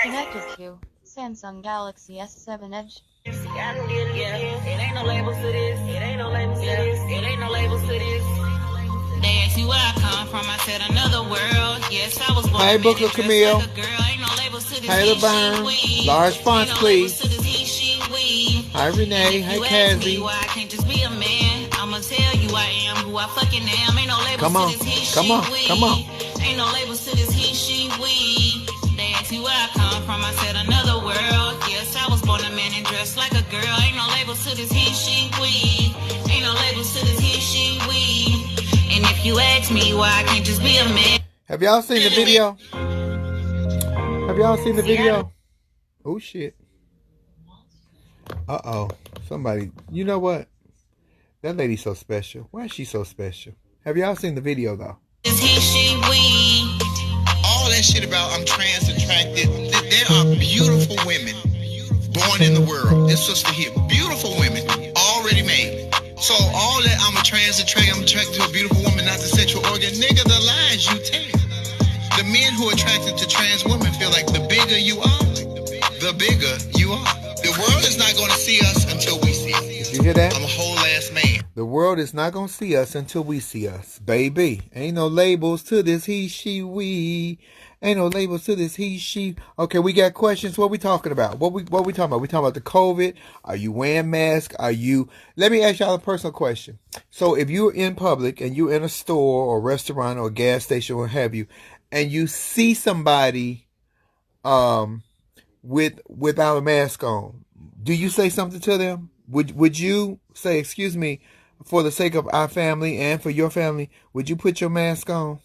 Connected to Samsung Galaxy S7 Edge. Yeah, it ain't no labels to this. It ain't no labels to this. It ain't no labels to this. They ask me where I come from. I said another world. Yes, I was born. Hey, Booker Camille. Like a girl. Ain't no labels to this. Hey, LeBurn. Large fonts, please. Hi, Renee. Hi, Cassie. I can't just be a man. I'ma tell you I am who I fucking am. Ain't no labels Come on. to this. He, Come she, on. we. Come on. Ain't no labels to this. He, she, we. They ask me where I come from. I said another world. Yes, I was born a man and dressed like a girl. Ain't no labels to this. He, she, we. Ain't no labels to this. He, she, we. And if you ask me why I can't just be a man. Have y'all seen the video? Have y'all seen the video? Oh, shit. Uh-oh. Somebody. You know what? That lady's so special. Why is she so special? Have y'all seen the video, though? Is he, she, we. All that shit about I'm trans attracted. There are beautiful women born in the world. This was for here. Beautiful women already made. So all that I'm attracted to a beautiful woman, not the sexual organ. Nigga, the lies you tell. The men who are attracted to trans women feel like the bigger you are, the bigger you are. The world is not going to see us until we see it. Did you hear that? I'm a whole ass man. The world is not going to see us until we see us. Baby, ain't no labels to this he, she, we. Ain't no labels to this he, she. Okay, we got questions. What we talking about? What we talking about? We talking about the COVID? Are you wearing masks? Are you... Let me ask y'all a personal question. So if you're in public and you're in a store or restaurant or gas station or what have you, and you see somebody without a mask on, do you say something to them? Would you say, excuse me, for the sake of our family and for your family, would you put your mask on?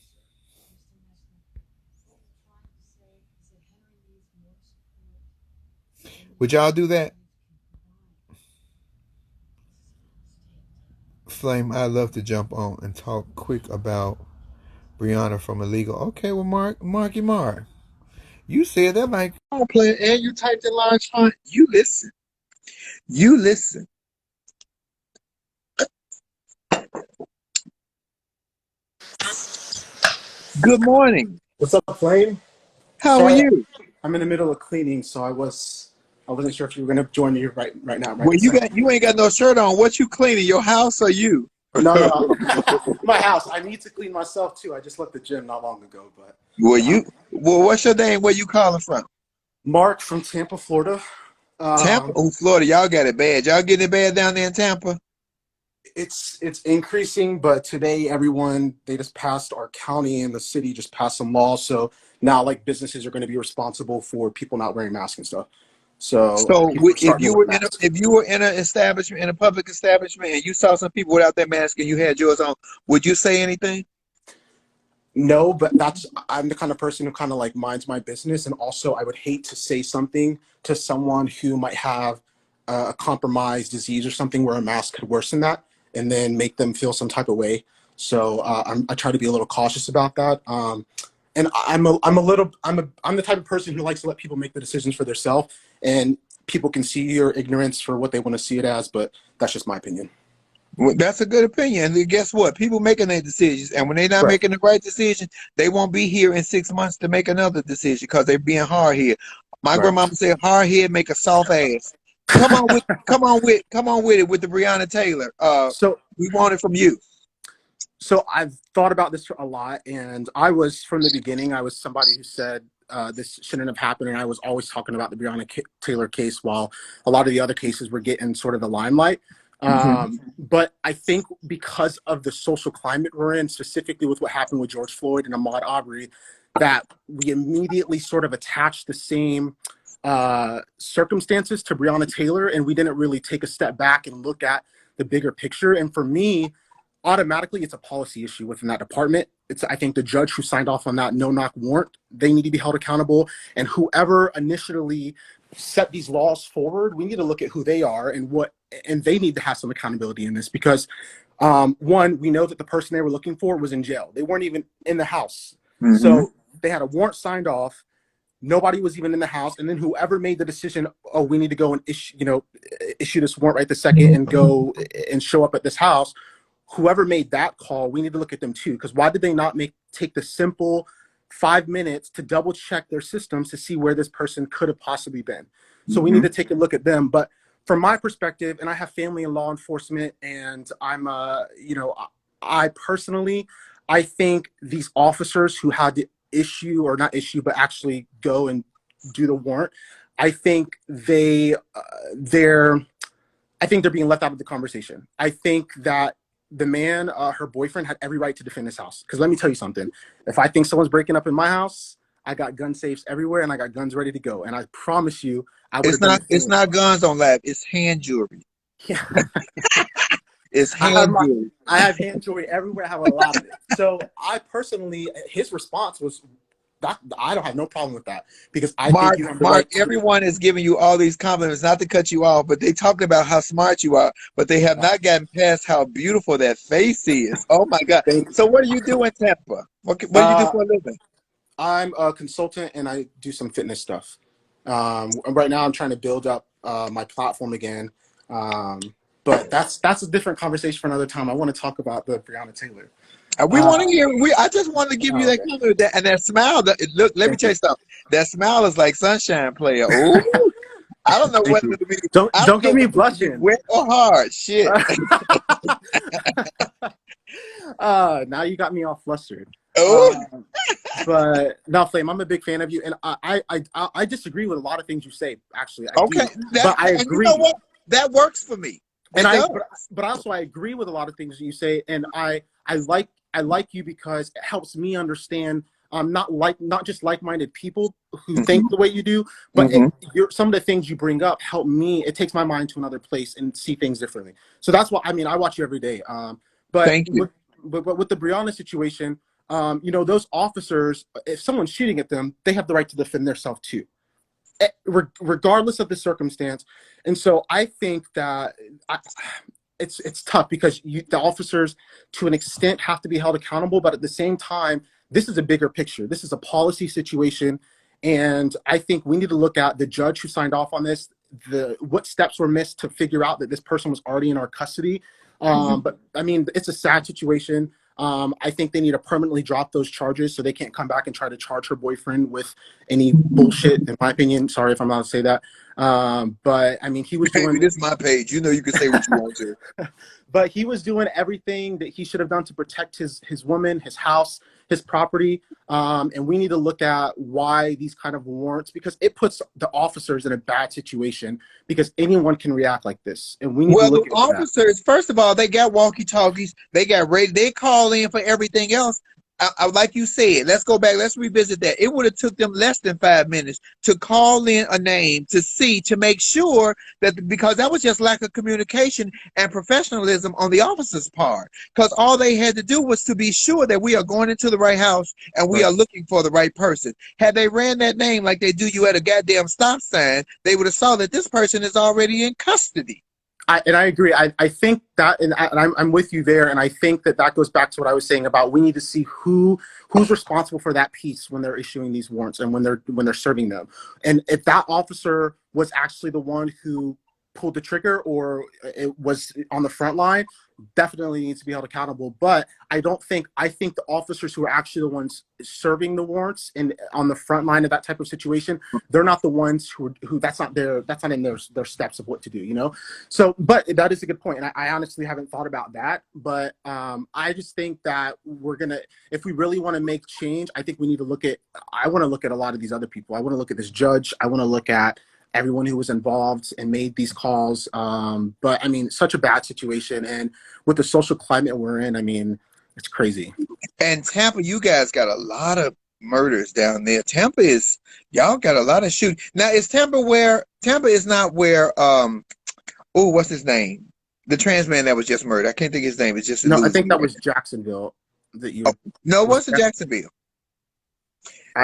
Would y'all do that? Flame, I love to jump on and talk quick about Breonna from illegal. Okay, well, Marky Mark, you said that like don't play, and you typed in large font. You listen. You listen. Good morning. What's up, Flame? How are Sorry, you? I'm in the middle of cleaning, so I wasn't sure if you were gonna join me right now. Right Well, this second. you ain't got no shirt on. What you cleaning? Your house or you? No, my house. I need to clean myself too. I just left the gym not long ago, but Well, what's your name? Where you calling from? Mark from Tampa, Florida. Tampa, Florida. Y'all got it bad. Y'all getting it bad down there in Tampa? It's increasing, but today they just passed, our county and the city just passed some laws, so now like businesses are going to be responsible for people not wearing masks and stuff. So people are If starting you to were wear masks. if you were in an establishment, in a public establishment, and you saw some people without their mask and you had yours on, would you say anything? No, but I'm the kind of person who kind of like minds my business, and also I would hate to say something to someone who might have a compromised disease or something where a mask could worsen that and then make them feel some type of way. So I try to be a little cautious about that. And I'm the type of person who likes to let people make the decisions for themselves, and people can see your ignorance for what they want to see it as, but that's just my opinion. Well, that's a good opinion. And guess what? People making their decisions, and when they're not Right. making the right decision, they won't be here in 6 months to make another decision because they're being hard headed. My Right. grandmama said, "Hard head make a soft ass." Come on with it with the Breonna Taylor. So We want it from you. So I've thought about this a lot, and I was, from the beginning, I was somebody who said this shouldn't have happened, and I was always talking about the Breonna Taylor case while a lot of the other cases were getting sort of the limelight. But I think because of the social climate we're in, specifically with what happened with George Floyd and Ahmaud Arbery, that we immediately sort of attached the same circumstances to Breonna Taylor, and we didn't really take a step back and look at the bigger picture. And for me, automatically it's a policy issue within that department. I think the judge who signed off on that no-knock warrant, they need to be held accountable. And whoever initially set these laws forward, we need to look at who they are and they need to have some accountability in this, because one, we know that the person they were looking for was in jail. They weren't even in the house. So they had a warrant signed off. Nobody was even in the house. And then whoever made the decision, oh, we need to go and issue this warrant right this second and go and show up at this house, whoever made that call, we need to look at them too. Because why did they not take the simple 5 minutes to double check their systems to see where this person could have possibly been. So we need to take a look at them. But from my perspective, and I have family in law enforcement, and I'm, I personally, I think these officers who had to issue, or not issue, but actually go and do the warrant, I think they're being left out of the conversation. I think that the man, her boyfriend, had every right to defend his house. Because let me tell you something. If I think someone's breaking up in my house, I got gun safes everywhere, and I got guns ready to go. And I promise you, I would have done the same. It's not guns on lap. It's hand jewelry. Yeah. It's hand jewelry. I have hand jewelry everywhere. I have a lot of it. So I personally, his response was, I don't have no problem with that, because I think you have the right to. Everyone is giving you all these compliments, not to cut you off, but they talked about how smart you are, but they have not gotten past how beautiful that face is. Oh my God! So what do you do in Tampa? What do you do for a living? I'm a consultant, and I do some fitness stuff. Right now, I'm trying to build up my platform again. But that's a different conversation for another time. I want to talk about the Breonna Taylor. We want to hear. I just wanted to give you that comment, and that smile. Look, let me tell you something. That smile is like sunshine, player. Ooh, I don't know whether to be. Don't get me blushing. Wet or hard, shit. Now you got me all flustered. Oh. But no, Flame, I'm a big fan of you, and I disagree with a lot of things you say. Actually, but I agree. You know what? That works for me. But also I agree with a lot of things that you say, and I like you because it helps me understand not just like-minded people who think the way you do, but some of the things you bring up help me. It takes my mind to another place and see things differently. So that's what I mean. I watch you every day. But thank you. But with the Breonna situation, those officers, if someone's shooting at them, they have the right to defend themselves too, regardless of the circumstance. And so I think that it's tough, because the officers, to an extent, have to be held accountable. But at the same time, this is a bigger picture. This is a policy situation. And I think we need to look at the judge who signed off on this, what steps were missed to figure out that this person was already in our custody. But I mean, it's a sad situation. I think they need to permanently drop those charges so they can't come back and try to charge her boyfriend with any bullshit, in my opinion. Sorry if I'm allowed to say that. But I mean, he was doing. This is my page. You know, you can say what you want to. But he was doing everything that he should have done to protect his woman, his house, his property. And we need to look at why these kind of warrants, because it puts the officers in a bad situation, because anyone can react like this. And we need to look at officers, first of all, they got walkie-talkies. They got ready. They call in for everything else. I like you said, let's go back. Let's revisit that. It would have took them less than 5 minutes to call in a name to make sure that, because that was just lack of communication and professionalism on the officer's part. Because all they had to do was to be sure that we are going into the right house and we are looking for the right person. Had they ran that name like they do you at a goddamn stop sign, they would have saw that this person is already in custody. I agree. I think that, and I'm with you there. And I think that goes back to what I was saying about we need to see who's responsible for that piece when they're issuing these warrants and when they're serving them. And if that officer was actually the one who pulled the trigger, or it was on the front line, definitely needs to be held accountable. But I think the officers who are actually the ones serving the warrants and on the front line of that type of situation, they're not the ones who that's not in their steps of what to do, So, but that is a good point. And I honestly haven't thought about that, but I just think that if we really want to make change, I think we need to I want to look at a lot of these other people. I want to look at this judge. I want to look at everyone who was involved and made these calls. But I mean, such a bad situation. And with the social climate we're in, I mean, it's crazy. And Tampa, you guys got a lot of murders down there. Y'all got a lot of shooting. Now, Tampa is not where, what's his name? The trans man that was just murdered. I can't think his name. It's just I think that was Jacksonville. No, it wasn't Jacksonville.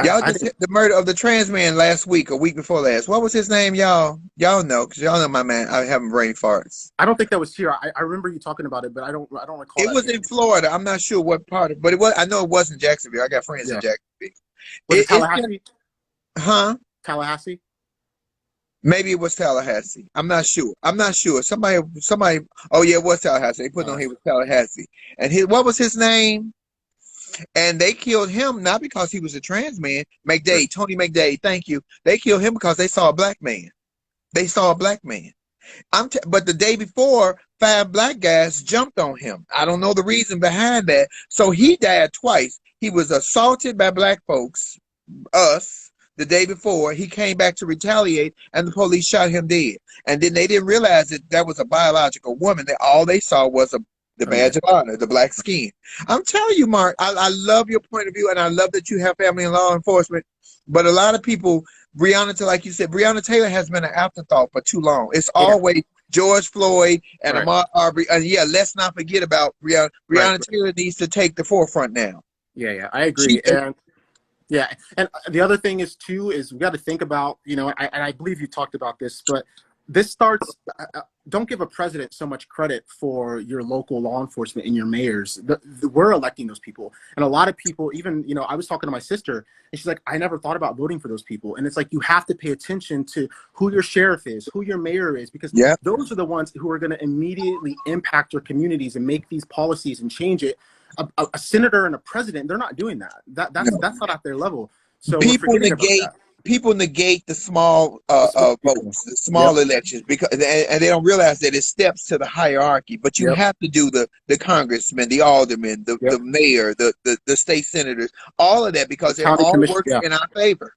Y'all just hit the murder of the trans man last week, a week before last. What was his name, y'all? Y'all know, because y'all know my man. I have brain farts. I don't think that was here. I remember you talking about it, but I don't recall. It was in Florida. I'm not sure what part of, but it was. I know it wasn't Jacksonville. I got friends in Jacksonville. Was it Tallahassee? Tallahassee? Maybe it was Tallahassee. I'm not sure. Somebody. Oh yeah, it was Tallahassee. They put on here was Tallahassee. And what was his name? And they killed him not because he was a trans man. Right. McDade, Tony McDade, thank you. They killed him because they saw a black man. They saw a black man. But the day before, 5 black guys jumped on him. I don't know the reason behind that. So he died twice. He was assaulted by black folks, us, the day before. He came back to retaliate, and the police shot him dead. And then they didn't realize that that was a biological woman. That all they saw was the Oh, yeah. badge of honor, the black skin. I'm telling you, Mark, I love your point of view, and I love that you have family in law enforcement. But a lot of people, like you said, Breonna Taylor has been an afterthought for too long. It's Yeah. always George Floyd and Right. Ahmaud Arbery. And yeah, let's not forget about Breonna. Breonna Taylor needs to take the forefront now. Yeah, I agree. And yeah, and the other thing is too is we got to think about, you know, and I believe you talked about this, but this starts. Don't give a president so much credit for your local law enforcement and your mayors. We're electing those people, and a lot of people, even, you know, I was talking to my sister, and she's like, I never thought about voting for those people. And it's like, you have to pay attention to who your sheriff is, who your mayor is, because those are the ones who are going to immediately impact your communities and make these policies and change it. A senator and a president, they're not doing that. That's not at their level. So people negate the small votes, the small elections, because and they don't realize that it steps to the hierarchy. But you have to do the congressmen, the aldermen, the mayor, the state senators, all of that, because it all works in our favor.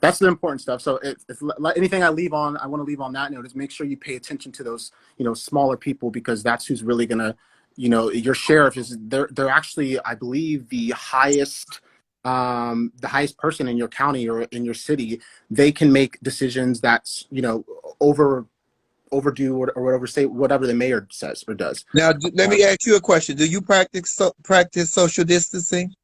That's the important stuff. So if anything I want to leave on that note is make sure you pay attention to those, you know, smaller people, because that's who's really gonna, you know, your sheriff is they're actually, I believe, the highest person in your county or in your city. They can make decisions that's, you know, overdue or overstate whatever the mayor says or does. Now, let me ask you a question. Do you practice social distancing?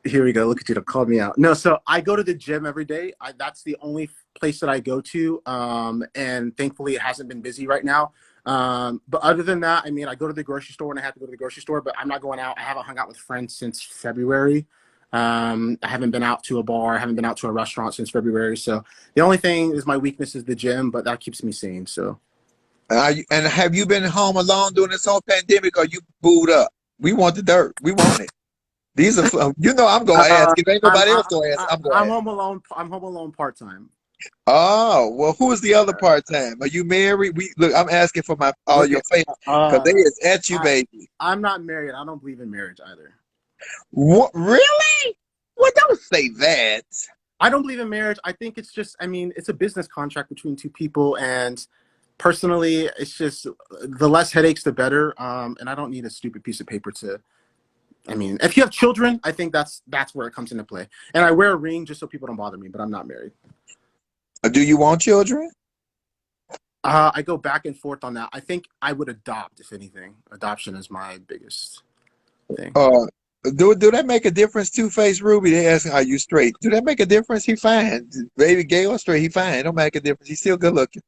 Here we go. Look at you to call me out. No, so I go to the gym every day. That's the only place that I go to. And thankfully it hasn't been busy right now. But other than that, I mean, I go to the grocery store when I have to go to the grocery store, but I'm not going out. I haven't hung out with friends since February. I haven't been out to a bar. I haven't been out to a restaurant since February. So the only thing is my weakness is the gym, but that keeps me sane. So. And have you been home alone during this whole pandemic, or you booed up? We want the dirt. We want it. These are, you know, I'm going to ask. If ain't nobody else going to ask, I'm going to ask. home alone. I'm home alone part-time. Oh, well, who is the other part-time? Are you married? Look, I'm asking for all your favors, because they is at you, baby. I'm not married. I don't believe in marriage either. What? Really? Well, don't say that. I don't believe in marriage. I think it's just, I mean, it's a business contract between two people, and personally, it's just the less headaches, the better. And I don't need a stupid piece of paper to. I mean, if you have children, I think that's where it comes into play. And I wear a ring just so people don't bother me, but I'm not married. Do you want children? I go back and forth on that. I think I would adopt, if anything. Adoption is my biggest thing. Do that make a difference? Two-Face Ruby, they asking, are you straight? Do that make a difference? He fine. Baby, gay or straight, he fine. It don't make a difference. He's still good looking.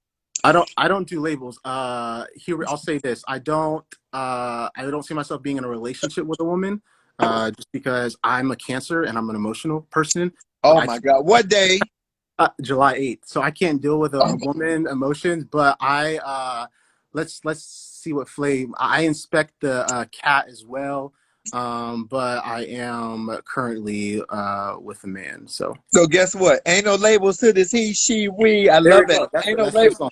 I don't do labels. Here, I'll say this. I don't see myself being in a relationship with a woman, just because I'm a Cancer and I'm an emotional person. Oh my God. What day? July 8th. So I can't deal with a woman emotions, but let's see what flame. I inspect the cat as well. But I am currently with a man. So guess what? Ain't no labels to this he, she, we. I love it. Ain't no labels.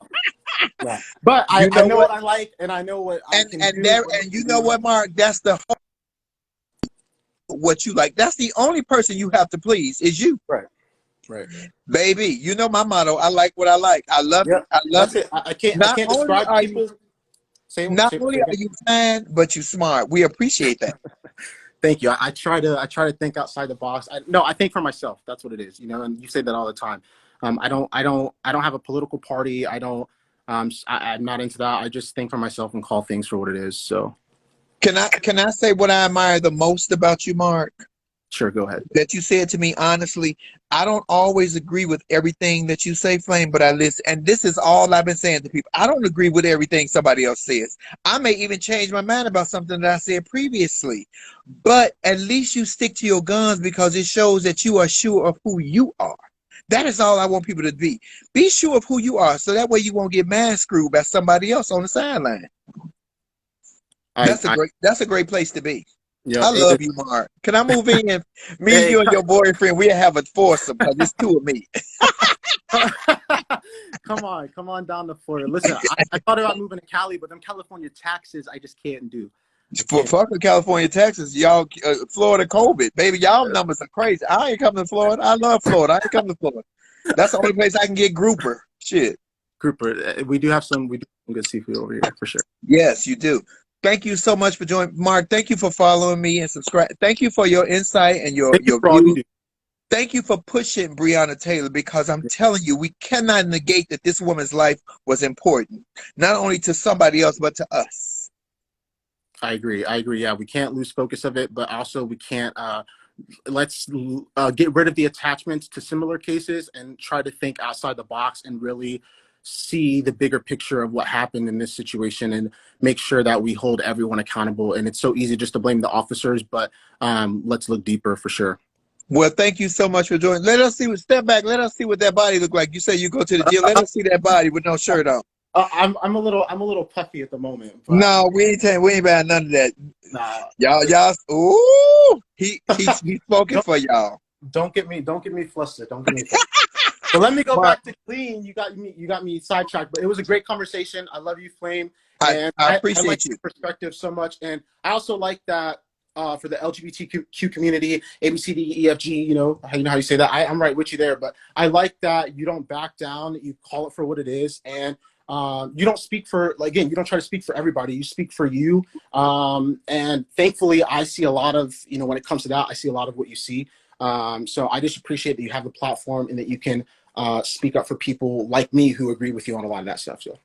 Yeah. But I know what I like, and I know what I can do. And you know what, Mark? That's what you like. That's the only person you have to please is you. Right. Baby, you know my motto. I like what I like. I love it. I love it. I can't describe people. Not only are you fine, but you smart. We appreciate that. Thank you. I try to think outside the box. I think for myself. That's what it is. You know, and you say that all the time. I don't have a political party. I'm not into that. I just think for myself and call things for what it is. So, can I say what I admire the most about you, Mark? Sure, go ahead. That you said to me honestly. I don't always agree with everything that you say, Flame, but I listen. And this is all I've been saying to people. I don't agree with everything somebody else says. I may even change my mind about something that I said previously. But at least you stick to your guns, because it shows that you are sure of who you are. That is all I want people to be. Be sure of who you are, so that way you won't get mind screwed by somebody else on the sideline. That's a great place to be. Yeah. I love you, Mark. Can I move in? Me, Hey, you, and your boyfriend, we have a foursome because it's two of me. come on down to Florida. Listen, I thought about moving to Cali, but them California taxes, I just can't do. I For can't. fucking California, Texas, y'all, Florida, COVID, baby, y'all numbers are crazy. I ain't coming to Florida. I love Florida. I ain't coming to Florida. That's the only place I can get grouper. Shit. Grouper, we do have some good seafood over here for sure. Yes, you do. Thank you so much for joining, Mark. Thank you for following me and subscribe. Thank you for your insight and Thank you your for all you views. do. Thank you for pushing Breonna Taylor, because I'm telling you, we cannot negate that this woman's life was important, not only to somebody else, but to us. I agree. Yeah, we can't lose focus of it, but also we can't. Let's get rid of the attachments to similar cases and try to think outside the box and really see the bigger picture of what happened in this situation and make sure that we hold everyone accountable. And it's so easy just to blame the officers, but let's look deeper for sure. Well, thank you so much for joining. Let us see. Step back. Let us see what that body look like. You say you go to the gym. Let us see that body with no shirt on. I'm a little puffy at the moment, but No, we ain't about none of that. nah, Y'all. Ooh, he's spoken for y'all. don't get me flustered. Don't get me flustered. But let me go back to clean. You got me sidetracked, but it was a great conversation. I love you, Flame, and I I appreciate like you. your perspective so much. And I also like that for the LGBTQ community, ABCDEFG. You know how you say that. I'm right with you there, but I like that you don't back down. You call it for what it is, and you don't speak for, again, you don't try to speak for everybody. You speak for you. And thankfully, I see a lot of, when it comes to that, I see a lot of what you see. So I just appreciate that you have the platform and that you can speak up for people like me who agree with you on a lot of that stuff. So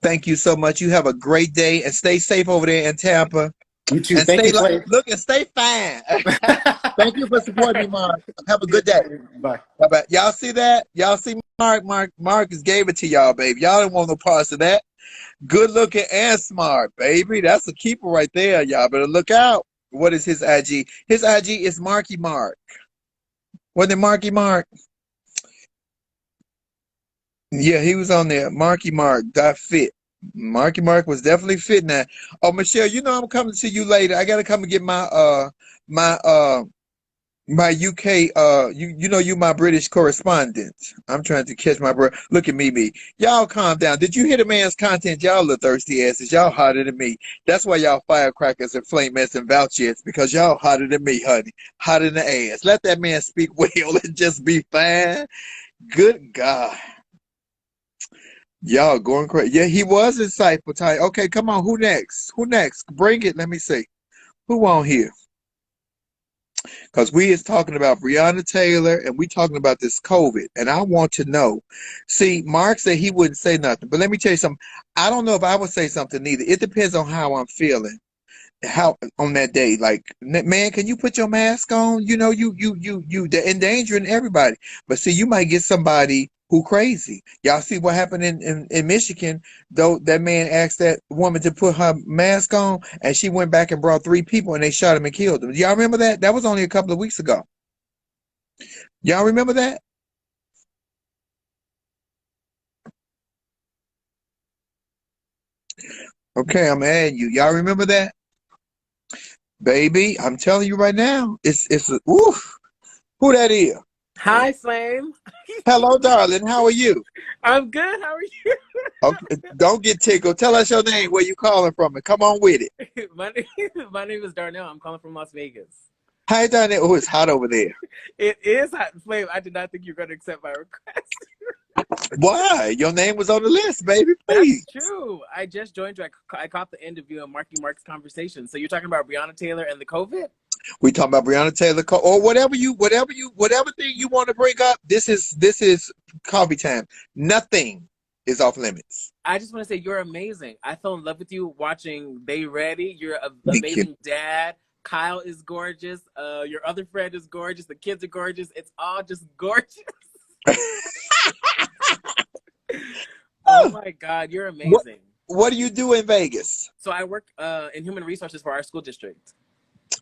Thank you so much. You have a great day and stay safe over there in Tampa. you too. And Thank stay you, Flame. look and stay fine. Thank you for supporting me, Mark. Have a good day. Bye. Bye-bye. Y'all see that? Y'all see Mark? Mark just gave it to y'all, baby. Y'all didn't want no parts of that. Good looking and smart, baby. That's a keeper right there. Y'all better look out. What is his IG? His IG is Marky Mark. Wasn't it Marky Mark? Yeah, he was on there. Marky Mark got fit. Marky Mark was definitely fit now. Oh, Michelle, I'm coming to you later. I gotta come and get my my UK you my British correspondent. I'm trying to catch my breath. Look at me. Y'all calm down. Did you hear the man's content? Y'all little thirsty asses. Y'all hotter than me. That's why y'all firecrackers and flameheads and vouchers, because y'all hotter than me, honey. Hotter than the ass. Let that man speak well and just be fine. Good God. Y'all going crazy. Yeah, he was insightful, Ty. Okay, come on. Who next? Bring it. Let me see. Who on here? Because we is talking about Breonna Taylor and we talking about this COVID. And I want to know. See, Mark said he wouldn't say nothing. But let me tell you something. I don't know if I would say something either. It depends on how I'm feeling. How on that day, like, man, can you put your mask on? They're endangering everybody. But see, you might get somebody who crazy. Y'all see what happened in Michigan, though. That man asked that woman to put her mask on, and she went back and brought 3 people, and they shot him and killed him. Y'all remember that? That was only a couple of weeks ago. Y'all remember that? Okay, I'm adding you. Y'all remember that? Baby, I'm telling you right now, it's a, oof. Who that is? Hi, Flame. Hello, darling. How are you? I'm good. How are you? Okay, don't get tickled. Tell us your name, where you calling from, and come on with it. My name is Darnell. I'm calling from Las Vegas. Hi, darling. Oh, it's hot over there. It is hot, Flame. I did not think you were going to accept my request. Why? Your name was on the list, baby. Please. That's true. I just joined you. I caught the end of you and Marky Mark's conversation. So you're talking about Breonna Taylor and the COVID? We talking about Breonna Taylor, or whatever thing you want to bring up. This is coffee time. Nothing is off limits. I just want to say you're amazing. I fell in love with you watching They Ready. You're an Thank you. amazing dad. Kyle is gorgeous. Your other friend is gorgeous. The kids are gorgeous. It's all just gorgeous. Oh my God, you're amazing. What do you do in Vegas? So I work in human resources for our school district.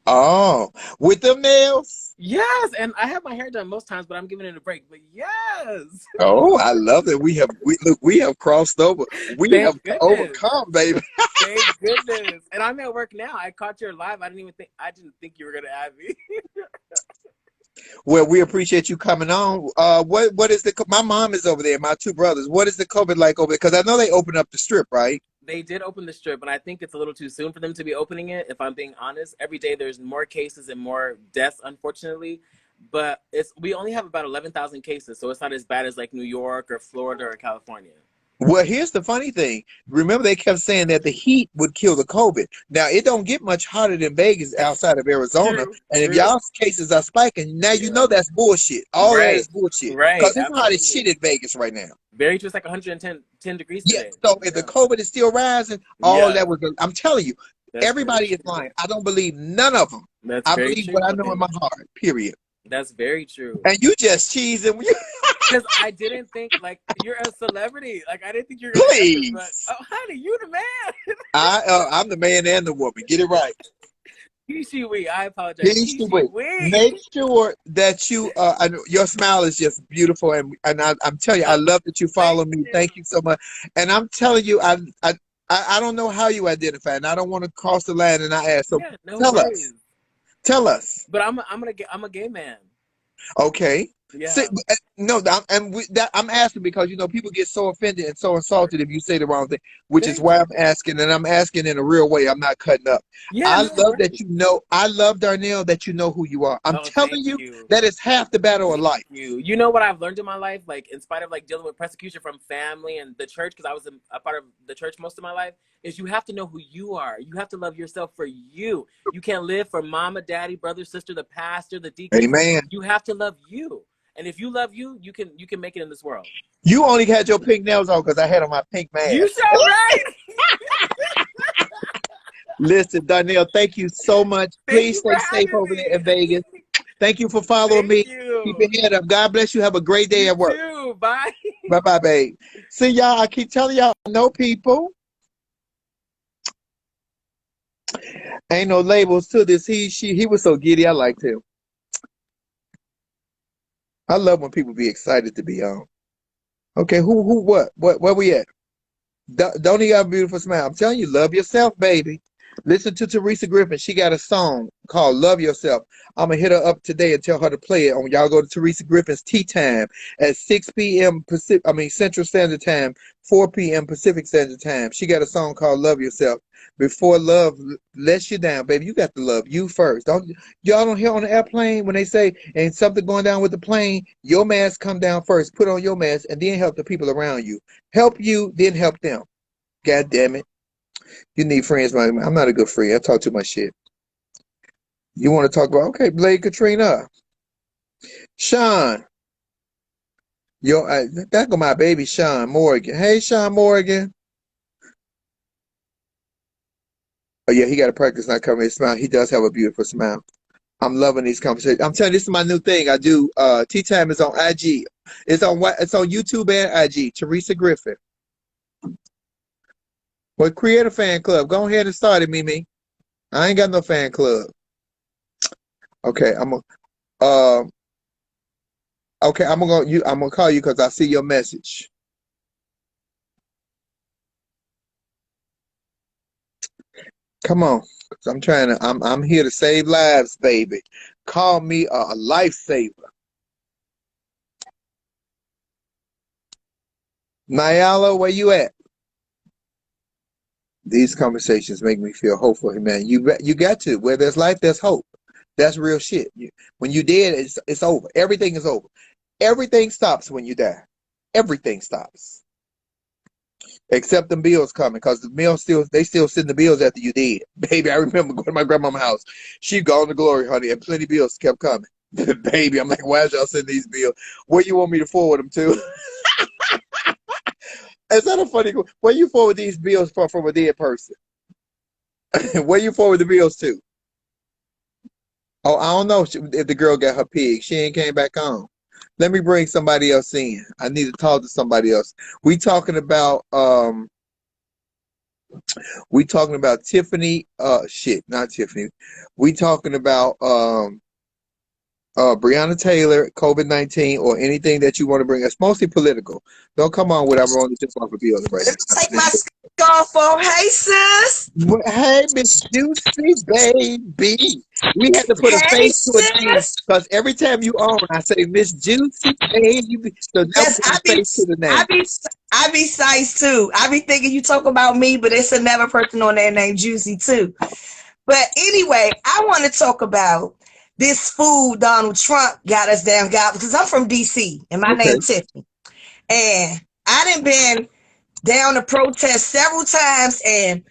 Oh, with them nails? Yes, and I have my hair done most times, but I'm giving it a break. But yes, Oh, I love that we have crossed over. We have thank goodness. overcome, baby. Thank goodness. And I'm at work now. I caught your live. I didn't think you were gonna have me. Well, we appreciate you coming on. What is my mom is over there, my two brothers. What is the COVID like over there? Because I know they opened up the strip, right? They did open the strip, but I think it's a little too soon for them to be opening it, if I'm being honest. Every day there's more cases and more deaths, unfortunately. But we only have about 11,000 cases, so it's not as bad as like New York or Florida or California. Well, here's the funny thing. Remember, they kept saying that the heat would kill the COVID. Now, it don't get much hotter than Vegas outside of Arizona. True, And if true. y'all's cases are spiking, now you Yeah. know that's bullshit. All that Right, is bullshit. right, Because it's hot as shit absolutely. in Vegas right now. Very true. It's like 110 degrees Yeah, today. so if the Yeah. COVID is still rising, all Yeah, that was, I'm telling you, that's very everybody is true. lying. I don't believe none of them. That's I very believe what true. I know in my heart, period. That's very true. And you just cheesing. Because I didn't think, like, you're a celebrity. Like, I didn't think you were going to answer, but, Please. oh, honey, you the man. I'm the man and the woman. Get it right. He, she, we. I apologize. Please He, do she, it. we. Make sure that you, I know your smile is just beautiful, and I'm telling you, I love that you Thank follow me. you. Thank you so much. And I'm telling you, I don't know how you identify, and I don't want to cross the line and I ask. So Yeah, no tell us, worries. tell us. But I'm a gay man. Okay. See, Yeah. no, I'm asking because people get so offended and so insulted if you say the wrong thing, which is Very why I'm true. asking, and I'm asking in a real way. I'm not cutting up. Yeah, I no love that worries. I love Darnell that you know who you are. I'm Oh, telling thank you you. that is half the battle of Thank life. you. You know what I've learned in my life, like in spite of like dealing with persecution from family and the church, because I was a part of the church most of my life, is you have to know who you are. You have to love yourself for you. You can't live for mama, daddy, brother, sister, the pastor, the deacons. Amen. You have to love you. And if you love you, you can make it in this world. You only had your pink nails on because I had on my pink You mask. so right. Listen, Darnell, thank you so much. Thank Please you for stay safe having over there in me. Vegas. Thank you for following Thank me. Keep you. your head up. God bless you. Have a great day You at work. too. Bye. Bye bye, babe. See y'all. I keep telling y'all, no people. Ain't no labels to this. He was so giddy. I liked him. I love when people be excited to be on. Okay, what, where we at? Don't he got a beautiful smile? I'm telling you, love yourself, baby. Listen to Teresa Griffin. She got a song called Love Yourself. I'm going to hit her up today and tell her to play it. Y'all go to Teresa Griffin's Tea Time at 6 p.m. Central Standard Time, 4 p.m. Pacific Standard Time. She got a song called Love Yourself. Before love lets you down, baby, you got to love you first. Y'all don't hear on the airplane when they say, ain't something going down with the plane, your mask come down first. Put on your mask and then help the people around you. Help you, then help them. God damn it. You need friends, man. I'm not a good friend. I talk too much shit. You want to talk about, okay, Blade Katrina. Sean. That go my baby, Sean Morgan. Hey, Sean Morgan. Oh, yeah, he got to practice not covering his smile. He does have a beautiful smile. I'm loving these conversations. I'm telling you, this is my new thing. I do. Tea Time is on IG. It's on YouTube and IG. Teresa Griffin. Well, create a fan club. Go ahead and start it, Mimi. I ain't got no fan club. Okay, okay, I'm gonna call you because I see your message. Come on, 'cause I'm here to save lives, baby. Call me a lifesaver. Nyala, where you at? These conversations make me feel hopeful, man. You got to. Where there's life, there's hope. That's real shit. When you dead, it's over. Everything is over. Everything stops when you die. Everything stops. Except them bills coming, because they still send the bills after you dead. Baby, I remember going to my grandma's house. She gone to glory, honey, and plenty of bills kept coming. Baby, I'm like, why y'all send these bills? Where you want me to forward them to? Is that a funny? Where you forward these bills from a dead person? Where you forward the bills to? Oh, I don't know if the girl got her pig. She ain't came back on. Let me bring somebody else in. I need to talk to somebody else. We talking about We talking about Tiffany. Shit, not Tiffany. We talking about Breonna Taylor, COVID-19, or anything that you want to bring. It's mostly political. Don't come on with I'm only just off of bills right Take now. my scarf off. Hey, sis. Hey, Miss Juicy baby. We had to put a Hey, face to a name sis. because every time you on, I say Miss Juicy baby. So now we Yes, put a face to the name. I be size too. I be thinking you talk about me, but it's another person on there named Juicy too. But anyway, I want to talk about this fool Donald Trump got us down, God, because I'm from DC and my Okay. name Tiffany. And I done been down to protest several times, and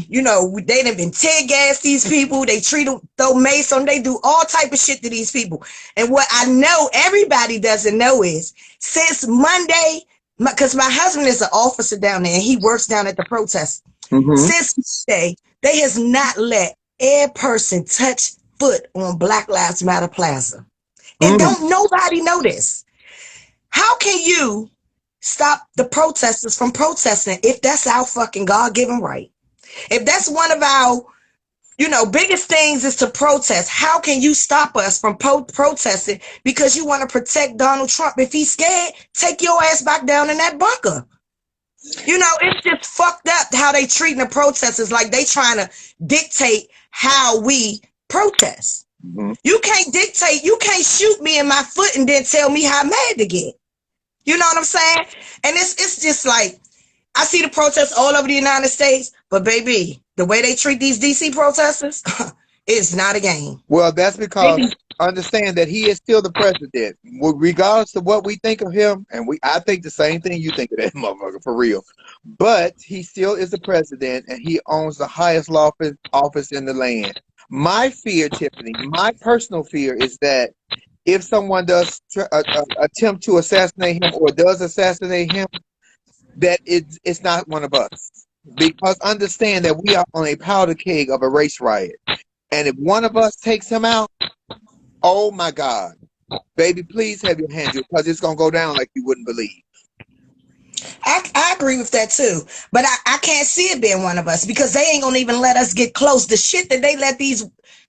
you know, they done been tear gas these people. They treat them, throw mace on, they do all type of shit to these people. And what I know everybody doesn't know is since Monday, because my husband is an officer down there and he works down at the protest. Since Monday, they has not let a person touch foot on Black Lives Matter Plaza. And don't nobody know this. How can you stop the protesters from protesting if that's our fucking God-given right? If that's one of our, you know, biggest things is to protest, how can you stop us from protesting because you want to protect Donald Trump? If he's scared, take your ass back down in that bunker. You know, it's just fucked up how they treating the protesters like they trying to dictate how we protest. You can't dictate, you can't shoot me in my foot and then tell me how mad to get. You know what I'm saying? And it's just like, I see the protests all over the United States, but baby, the way they treat these DC protesters is not a game. Well, that's because understand that he is still the president, regardless of what we think of him, and I think the same thing you think of that motherfucker for real. But he still is the president, and he owns the highest office in the land. My fear, Tiffany, my personal fear is that if someone does attempt to assassinate him or does assassinate him, that it's not one of us. Because understand that we are on a powder keg of a race riot. And if one of us takes him out, oh my God, baby, please have your hands, because it's going to go down like you wouldn't believe. I agree with that too, but I can't see it being one of us because they ain't gonna even let us get close. The shit that they let these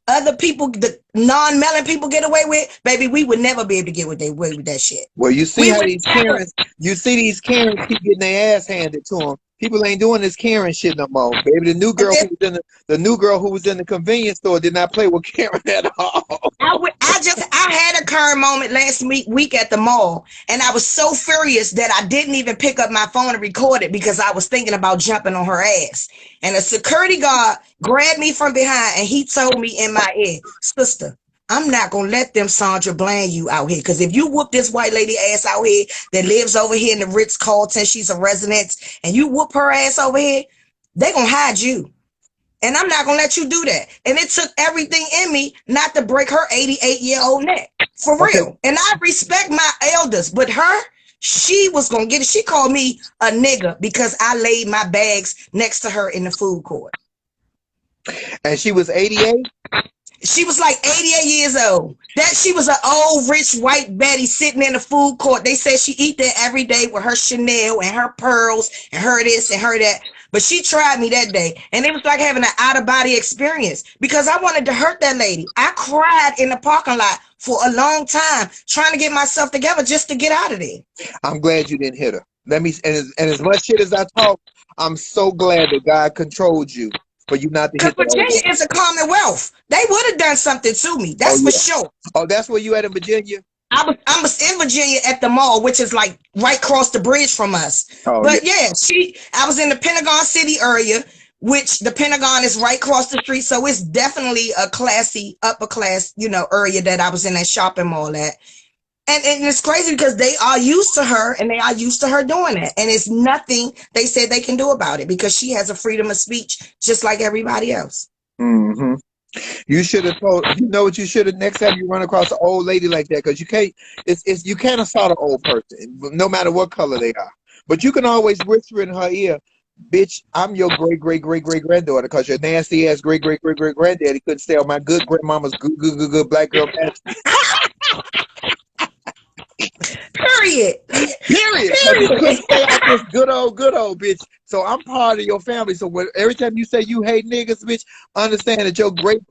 other people, the non-melon people, get away with, baby, we would never be able to get away with that shit. Well, you see how these Karens, keep getting their ass handed to them. People ain't doing this Karen shit no more, baby. The new girl who was in the convenience store did not play with Karen at all. I had a Karen moment last week at the mall, and I was so furious that I didn't even pick up my phone and record it because I was thinking about jumping on her ass. And a security guard grabbed me from behind, and he told me in my ear, "Sister, I'm not gonna let them Sandra Bland you out here, because if you whoop this white lady ass out here that lives over here in the Ritz-Carlton, she's a resident, and you whoop her ass over here, they gonna hide you. And I'm not gonna let you do that." And it took everything in me not to break her 88-year-old neck. For real. And I respect my elders, but her, she was gonna get it. She called me a nigger because I laid my bags next to her in the food court. And she was 88? She was like 88 years old. That she was an old rich white Betty sitting in the food court. They said she eat there every day with her Chanel and her pearls and her this and her that. But she tried me that day, and it was like having an out-of-body experience because I wanted to hurt that lady. I cried in the parking lot for a long time trying to get myself together just to get out of there. I'm glad you didn't hit her. And as much shit as I talk, I'm so glad that God controlled you for you not to hit because Virginia is a commonwealth. They would have done something to me. That's for sure. Oh, that's where you at in Virginia? I was in Virginia at the mall, which is like right across the bridge from us. I was in the Pentagon City area, which the Pentagon is right across the street. So it's definitely a classy, upper class, area that I was in that shopping mall at. And it's crazy because they are used to her and they are used to her doing that. And it's nothing they said they can do about it because she has a freedom of speech just like everybody else. Mm-hmm. You should have told, you know what you should have, next time you run across an old lady like that, because you can't assault an old person, no matter what color they are. But you can always whisper in her ear, "Bitch, I'm your great-great-great-great-granddaughter, because your nasty-ass great-great-great-great-granddaddy couldn't stay on my good grandmama's good black girl past." Period. Period. Because you couldn't stay out this good old, bitch. So I'm part of your family. So every time you say you hate niggas, bitch, understand that your great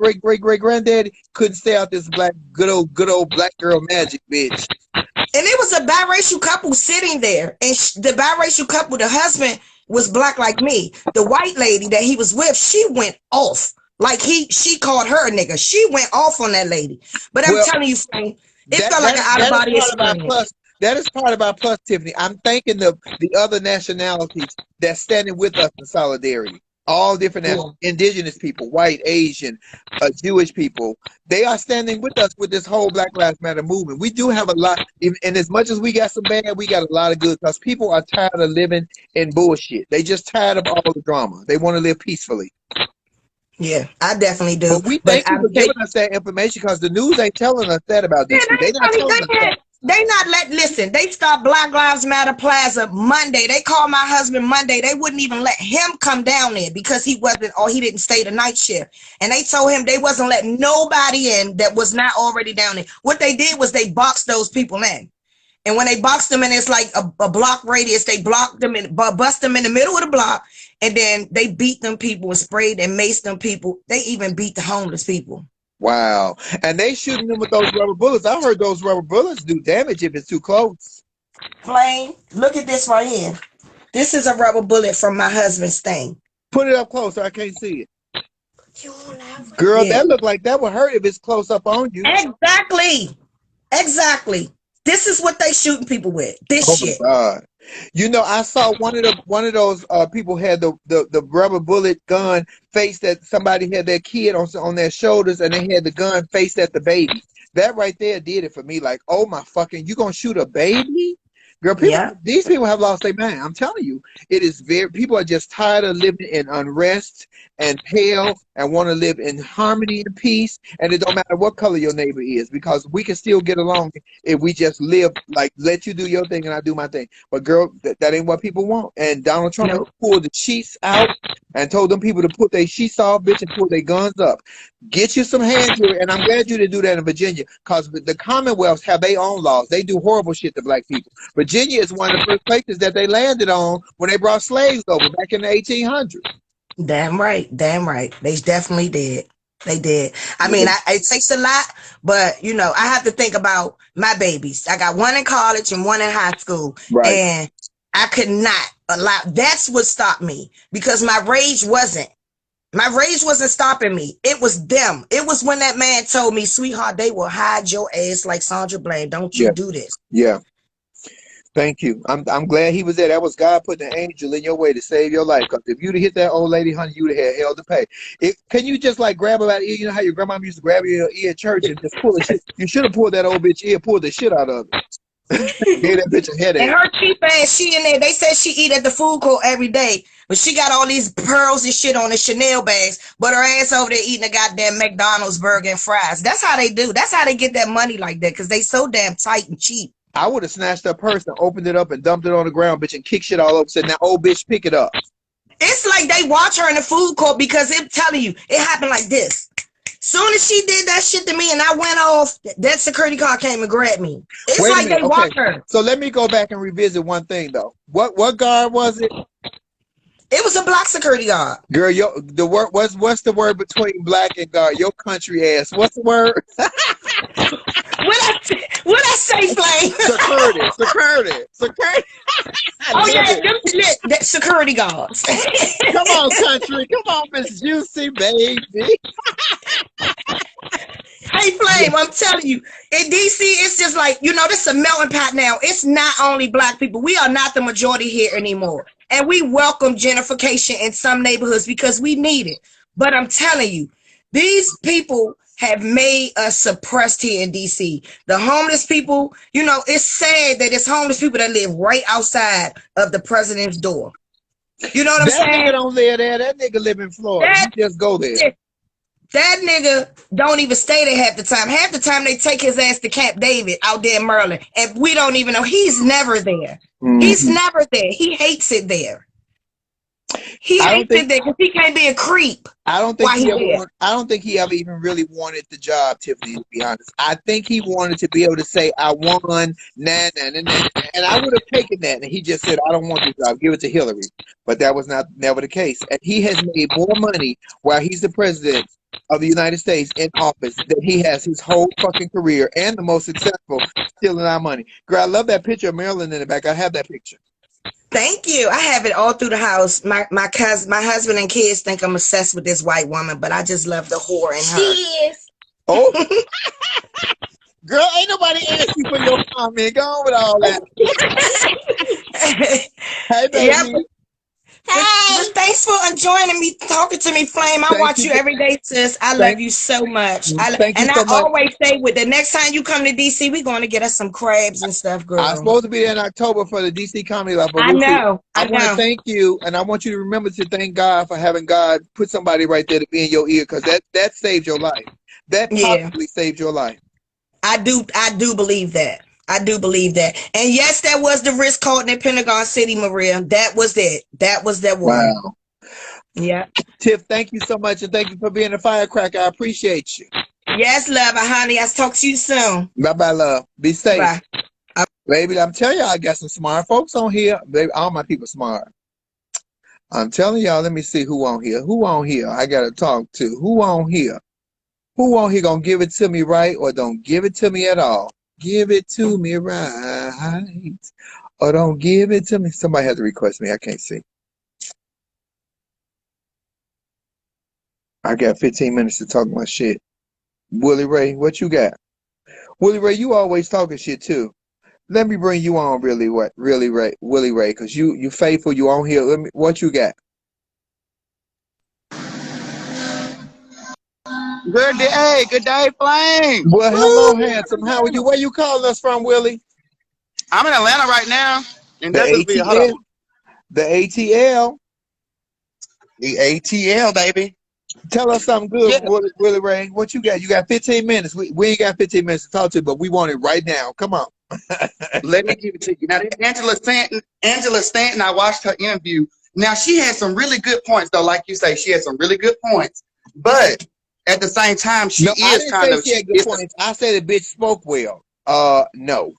granddaddy couldn't stay out this good old black girl magic, bitch. And it was a biracial couple sitting there. And the biracial couple, the husband was black like me. The white lady that he was with, she went off. Like she called her a nigga. She went off on that lady. But I'm telling you, Frank, it felt like an out-of-body experience. That is part of our plus, Tiffany. I'm thanking the other nationalities that's standing with us in solidarity. All different indigenous people, white, Asian, Jewish people. They are standing with us with this whole Black Lives Matter movement. We do have a lot, and as much as we got some bad, we got a lot of good, because people are tired of living in bullshit. They just tired of all the drama. They want to live peacefully. Yeah, I definitely do. But we thank you for giving us that information, because the news ain't telling us that about DC. They not telling us that. Listen, they stopped Black Lives Matter Plaza Monday. They called my husband Monday. They wouldn't even let him come down there because he didn't stay the night shift. And they told him they wasn't letting nobody in that was not already down there. What they did was they boxed those people in. And when they boxed them in, it's like a block radius, they blocked them and bust them in the middle of the block. And then they beat them people and sprayed and maced them people. They even beat the homeless people. Wow. And they shooting them with those rubber bullets. I heard those rubber bullets do damage if it's too close. Flame, look at this right here. This is a rubber bullet from my husband's thing. Put it up closer. I can't see it. Girl, that look like that would hurt if it's close up on you. Exactly. This is what they shooting people with. This shit. My God. You know, I saw one of those people had the rubber bullet gun faced at somebody had their kid on their shoulders, and they had the gun faced at the baby. That right there did it for me. Like, oh my fucking, you gonna shoot a baby? Girl, these people have lost their mind. I'm telling you, people are just tired of living in unrest and hell and want to live in harmony and peace. And it don't matter what color your neighbor is, because we can still get along if we just live like, let you do your thing and I do my thing. But girl, that ain't what people want. And Donald Trump pulled the sheets out and told them people to put their sheets off, bitch, and pull their guns up. Get you some hands here, and I'm glad you didn't do that in Virginia, because the Commonwealths have their own laws. They do horrible shit to black people. Virginia is one of the first places that they landed on when they brought slaves over back in the 1800s. Damn right. They definitely did. They did. I mean, it takes a lot, but you know, I have to think about my babies. I got one in college and one in high school, and I could not allow. That's what stopped me, because my rage wasn't stopping me. It was them. It was when that man told me, sweetheart, they will hide your ass like Sandra Bland. Don't you do this. Yeah. Thank you. I'm glad he was there. That was God putting an angel in your way to save your life. Because if you'd have hit that old lady, honey, you'd have had hell to pay. Can you just like grab her by the ear? You know how your grandma used to grab your ear at church and just pull the shit? You should have pulled that old bitch ear, pulled the shit out of it. Gave that bitch a headache. And her cheap ass, she in there. They said she eat at the food court every day, but she got all these pearls and shit on the Chanel bags, but her ass over there eating a goddamn McDonald's burger and fries. That's how they do. That's how they get that money like that, because they so damn tight and cheap. I would have snatched her purse and opened it up and dumped it on the ground, bitch, and kicked shit all over. Said, now, old bitch, pick it up. It's like they watch her in the food court, because I'm telling you, it happened like this. Soon as she did that shit to me and I went off, that security car came and grabbed me. It's like they watch her. So let me go back and revisit one thing, though. What guard was it? It was a black security guard. Girl, what's the word between black and guard? Your country ass. What's the word? What I say, Flame? Security. Oh yeah, them security guards. Come on, country. Come on, Miss Juicy, baby. Hey, Flame, I'm telling you, in DC, it's just like, you know, this is a melting pot now. It's not only black people. We are not the majority here anymore. And we welcome gentrification in some neighborhoods because we need it. But I'm telling you, these people have made us suppressed here in DC. The homeless people, you know, it's sad that it's homeless people that live right outside of the president's door. You know what I'm saying? That nigga don't live there. That nigga live in Florida. He just go there. That nigga don't even stay there half the time. Half the time they take his ass to Camp David out there in Maryland. And we don't even know. He's never there. Mm-hmm. He's never there. He hates it there. He I don't hated think that because he can't be a creep I don't think while he he ever there. I don't think he ever even really wanted the job, Tiffany, to be honest. I think he wanted to be able to say, I won, nah, nah, nah, nah. And I would have taken that. And he just said, I don't want the job. Give it to Hillary. But that was never the case. And he has made more money while he's the president of the United States in office than he has his whole fucking career, and the most successful, stealing our money. Girl, I love that picture of Marilyn in the back. I have that picture. Thank you. I have it all through the house. My cousin, my husband and kids think I'm obsessed with this white woman, but I just love the whore in her. She is. Oh, girl, ain't nobody asked you for your comment. Go on with all that. Hey, Yep. baby. But thanks for joining me, talking to me, Flame. I Thank watch you you for- every day, sis. I Thank- love you so much. Thank you And so I much. always say, with the next time you come to DC, we're going to get us some crabs and stuff, girl. I'm supposed to be there in October for the DC Comedy Live, but I we'll see. know. I want to thank you, and I want you to remember to thank God for having God put somebody right there to be in your ear, because that saved your life. That possibly saved your life. I do believe that. I do believe that. And yes, that was the Ritz-Carlton in Pentagon City, Maria. That was it. That was that one. Wow. Yeah. Tiff, thank you so much, and thank you for being a firecracker. I appreciate you. Yes, love, honey. I'll talk to you soon. Bye-bye, love. Be safe. Bye. Baby, I'm telling y'all, I got some smart folks on here. Baby, all my people smart. I'm telling y'all, let me see who on here. Who on here I got to talk to? Who on here? Who on here gonna give it to me right, or don't give it to me at all? Give it to me right, or don't give it to me. Somebody had to request me. I can't see. I got 15 minutes to talk my shit. Willie Ray, what you got? Willie Ray, you always talking shit too. Let me bring you on, Willie Ray, because you faithful. You on here. What you got? Good day, Flame. Well, hello, handsome. How are you? Where you calling us from, Willie? I'm in Atlanta right now. In The Douglasville. Hold ATL. on. The ATL. The ATL, baby. Tell us something good, Yeah. Willie Ray. What you got? You got 15 minutes. We ain't got 15 minutes to talk to you, but we want it right now. Come on. Let me give it to you. Now, Angela Stanton, I watched her interview. Now, she had some really good points, though. Like you say, she had some really good points. But at the same time, she No, I is didn't kind say of. she had good points. I said the bitch spoke well. No.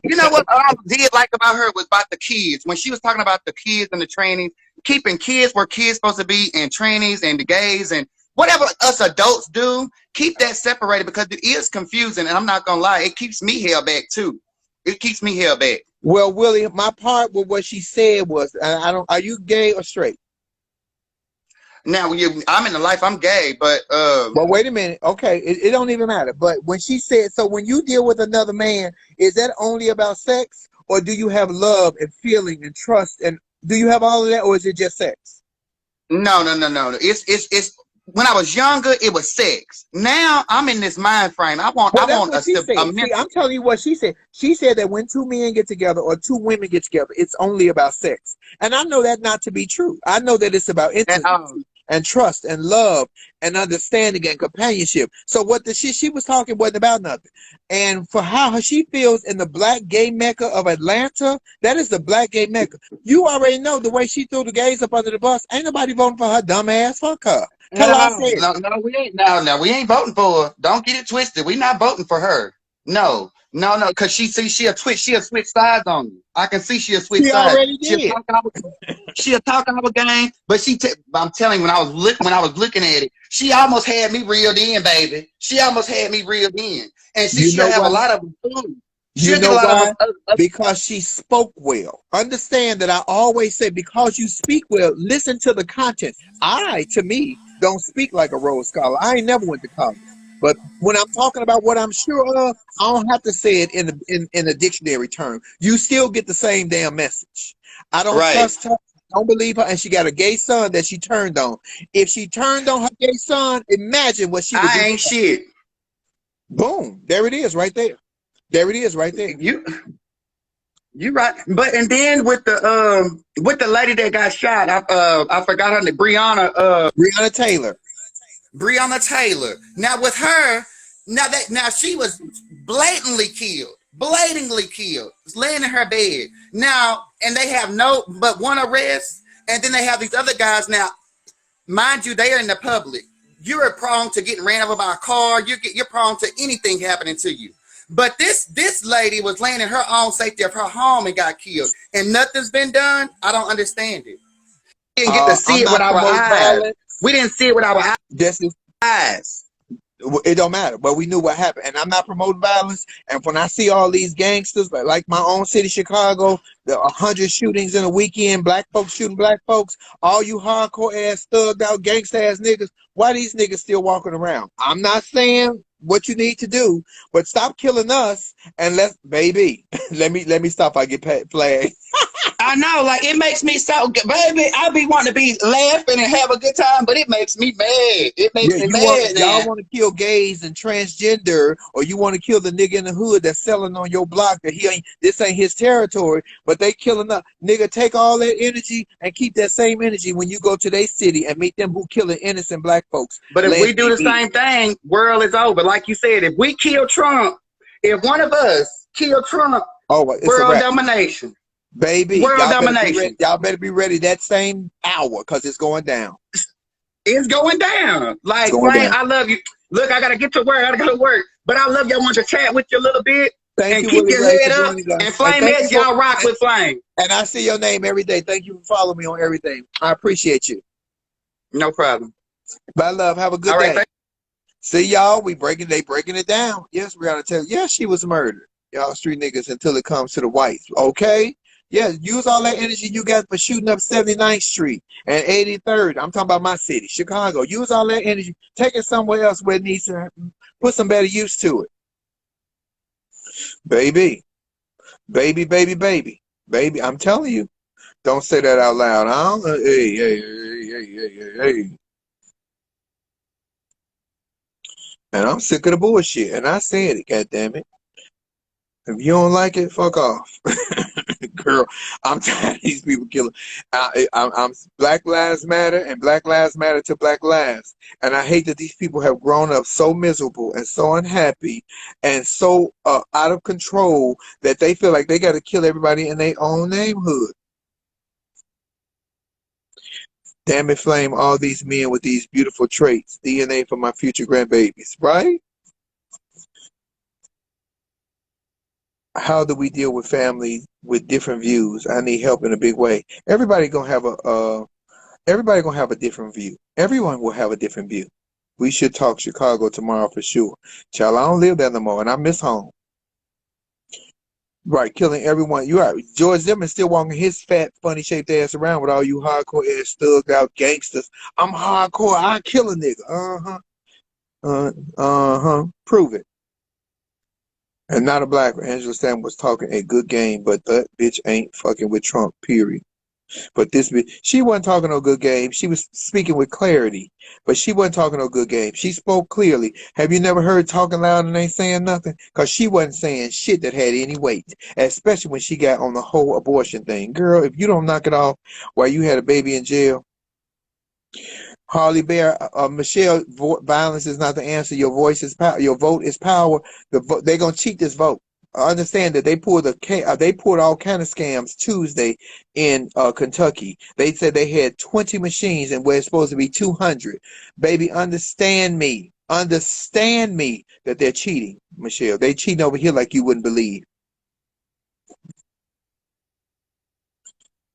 You know what I did like about her was about the kids. When she was talking about the kids and the training, keeping kids where kids supposed to be, and trainings and the gays and whatever us adults do, keep that separated, because it is confusing. And I'm not gonna lie, it keeps me held back too. It keeps me held back. Well, Willie, my part with what she said was, I don't. Are you gay or straight? Now, I'm in the life, I'm gay, but Well, wait a minute. Okay, it don't even matter. But when she said, so when you deal with another man, is that only about sex, or do you have love and feeling and trust, and do you have all of that, or is it just sex? no. It's when I was younger, it was sex. Now I'm in this mind frame. I want Well, that's a what she said. See, mental. I'm telling you what she said. She said that when two men get together or two women get together, it's only about sex. And I know that not to be true. I know that it's about intimacy and trust and love and understanding and companionship. So what the shit she was talking wasn't about nothing. And for how she feels in the black gay mecca of Atlanta, that is the black gay mecca. You already know the way she threw the gays up under the bus. Ain't nobody voting for her dumb ass. Fuck her. Tell her I said it. No, we ain't. No, we ain't voting for her. Don't get it twisted. We not voting for her. No, because she'll switch sides on you. I can see she'll switch She sides. already did. She'll talk our game, but I'm telling you, when I was looking at it, she almost had me reeled in, baby. She almost had me reeled in, and she'll have a lot of food. You know why? Because she spoke well. Understand that I always say, because you speak well, listen to the content. To me, don't speak like a Rhodes Scholar. I ain't never went to college. But when I'm talking about what I'm sure of, I don't have to say it in a dictionary term. You still get the same damn message. I don't trust her. I don't believe her. And she got a gay son that she turned on. If she turned on her gay son, imagine what she would do. I ain't shit. Boom. There it is right there. There it is right there. You right. But and then with the lady that got shot, I forgot her name, Breonna Taylor. Breonna Taylor. Now with her, now she was blatantly killed, laying in her bed. Now, and they have but one arrest. And then they have these other guys now. Mind you, they are in the public. You're prone to getting ran over by a car. You're prone to anything happening to you. But this lady was laying in her own safety of her home and got killed, and nothing's been done. I don't understand it. We didn't get to see I'm it with not our promoting eyes. violence. We didn't see it with our This is eyes. it don't matter, but we knew what happened. And I'm not promoting violence. And when I see all these gangsters, like my own city, Chicago, the 100 shootings in a weekend, black folks shooting black folks, all you hardcore ass, thugged out, gangsta ass niggas, why these niggas still walking around? I'm not saying what you need to do, but stop killing us and let's, baby, let me stop. I get flagged. I know, like it makes me so, baby. I be wanting to be laughing and have a good time, but it makes me mad. It makes Yeah, me y'all mad, man. want to kill gays and transgender, or you want to kill the nigga in the hood that's selling on your block that this ain't his territory, but they killing up. Nigga, take all that energy and keep that same energy when you go to their city and meet them who killing innocent black folks. But if we do the Lady, same thing, world is over. Like you said, if we kill Trump, if one of us kill Trump, oh, it's a world wrap. domination. Baby, World domination. y'all better be ready that same hour because it's going down. It's going down. It's Like, going Flame, down. I love you. Look, I gotta get to work. I gotta go to work. But I love y'all. Want to chat with you a little bit Thank and you, keep Willie your Ray, head for up. joining us. And Flame thank you S, y'all rock with Flame. And I see your name every day. Thank you for following me on everything. I appreciate you. No problem. Bye, love. Have a good All right, day. thank- See y'all, they breaking it down. Yes, we're gonna tell you. Yes, she was murdered. Y'all street niggas until it comes to the whites. Okay? Yeah, use all that energy you got for shooting up 79th Street and 83rd. I'm talking about my city, Chicago. Use all that energy. Take it somewhere else where it needs to put some better use to it. Baby. Baby, baby, baby. Baby, I'm telling you. Don't say that out loud. I don't hey. And I'm sick of the bullshit. And I said it, goddammit. If you don't like it, fuck off. Girl, I'm tired of these people killing. I'm Black Lives Matter and Black Lives Matter to Black Lives. And I hate that these people have grown up so miserable and so unhappy and so out of control that they feel like they got to kill everybody in their own neighborhood. Damn it, Flame, all these men with these beautiful traits. DNA for my future grandbabies, right? How do we deal with family with different views? I need help in a big way. Everybody gonna have a different view. Everyone will have a different view. We should talk Chicago tomorrow for sure. Child, I don't live there no more, and I miss home. Right, killing everyone. You're right. George Zimmerman still walking his fat, funny shaped ass around with all you hardcore ass thugged out gangsters. I'm hardcore. I kill a nigga. Prove it. And not a black one. Angela Stanton was talking a good game, but that bitch ain't fucking with Trump, period. But this bitch, she wasn't talking no good game. She was speaking with clarity, but she wasn't talking no good game. She spoke clearly. Have you never heard talking loud and ain't saying nothing? Because she wasn't saying shit that had any weight, especially when she got on the whole abortion thing. Girl, if you don't knock it off while you had a baby in jail, Harley Bear, Michelle, violence is not the answer. Your voice is power. Your vote is power. They're gonna cheat this vote. I understand that they pulled all kind of scams Tuesday in Kentucky. They said they had 20 machines and where it's supposed to be 200. Baby, understand me that they're cheating, Michelle. They cheating over here like you wouldn't believe.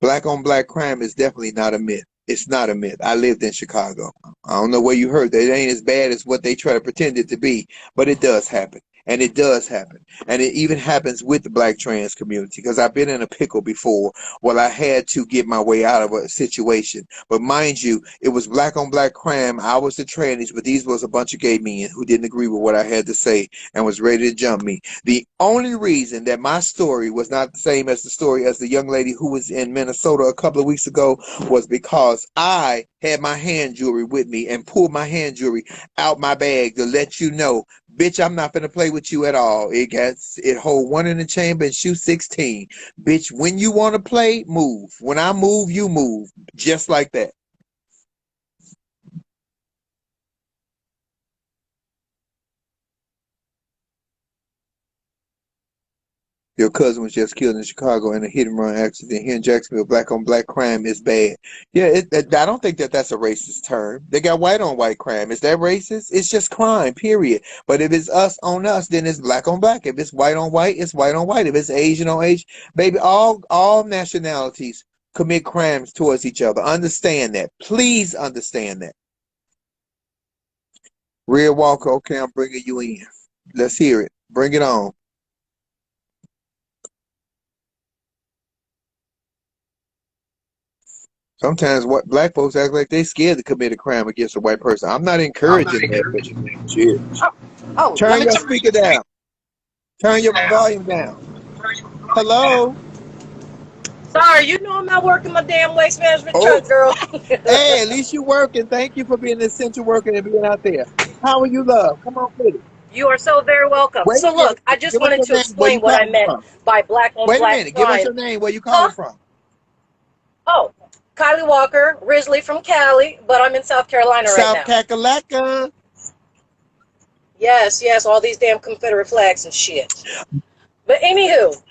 Black on black crime is definitely not a myth. It's not a myth. I lived in Chicago. I don't know where you heard that. It ain't as bad as what they try to pretend it to be, but it does happen. And it does happen. And it even happens with the black trans community because I've been in a pickle before where I had to get my way out of a situation. But mind you, it was black on black crime. I was the trannies, but these was a bunch of gay men who didn't agree with what I had to say and was ready to jump me. The only reason that my story was not the same as the story as the young lady who was in Minnesota a couple of weeks ago was because I had my hand jewelry with me and pulled my hand jewelry out my bag to let you know, bitch, I'm not gonna play with you at all. It hold one in the chamber and shoot 16. Bitch, when you want to play, move. When I move, you move. Just like that. Your cousin was just killed in Chicago in a hit and run accident. Here in Jacksonville, black on black crime is bad. Yeah, I don't think that that's a racist term. They got white on white crime. Is that racist? It's just crime, period. But if it's us on us, then it's black on black. If it's white on white, it's white on white. If it's Asian on Asian, baby, all nationalities commit crimes towards each other. Understand that. Please understand that. Real Walker, okay, I'm bringing you in. Let's hear it. Bring it on. Sometimes what black folks act like they scared to commit a crime against a white person. I'm not encouraging that, but shit. Oh, let Turn me your speaker down. Turn your volume down. Hello? Sorry, you know I'm not working my damn waste management Oh, truck, girl. hey, at least you working. Thank you for being an essential worker and being out there. How are you, love? Come on with it. You are so very welcome. Wait a So minute. look, I just Give us wanted your to name. Where explain you what I calling meant from? by black on Wait a black minute. Give us crime. your name. Where you calling Huh? from? Oh, Kylie Walker, originally from Cali, but I'm in South Carolina right South now. Kakalaka. Yes, all these damn Confederate flags and shit. But anywho,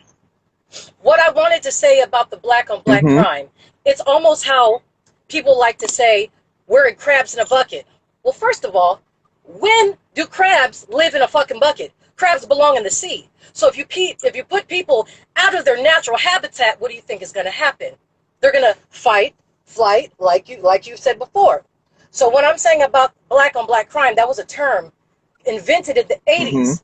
what I wanted to say about the black on black Mm-hmm. crime, it's almost how people like to say we're in crabs in a bucket. Well, first of all, when do crabs live in a fucking bucket? Crabs belong in the sea. So if you put people out of their natural habitat, what do you think is going to happen? They're going to fight, flight, like you said before. So what I'm saying about black on black crime, that was a term invented in the Mm-hmm. 80s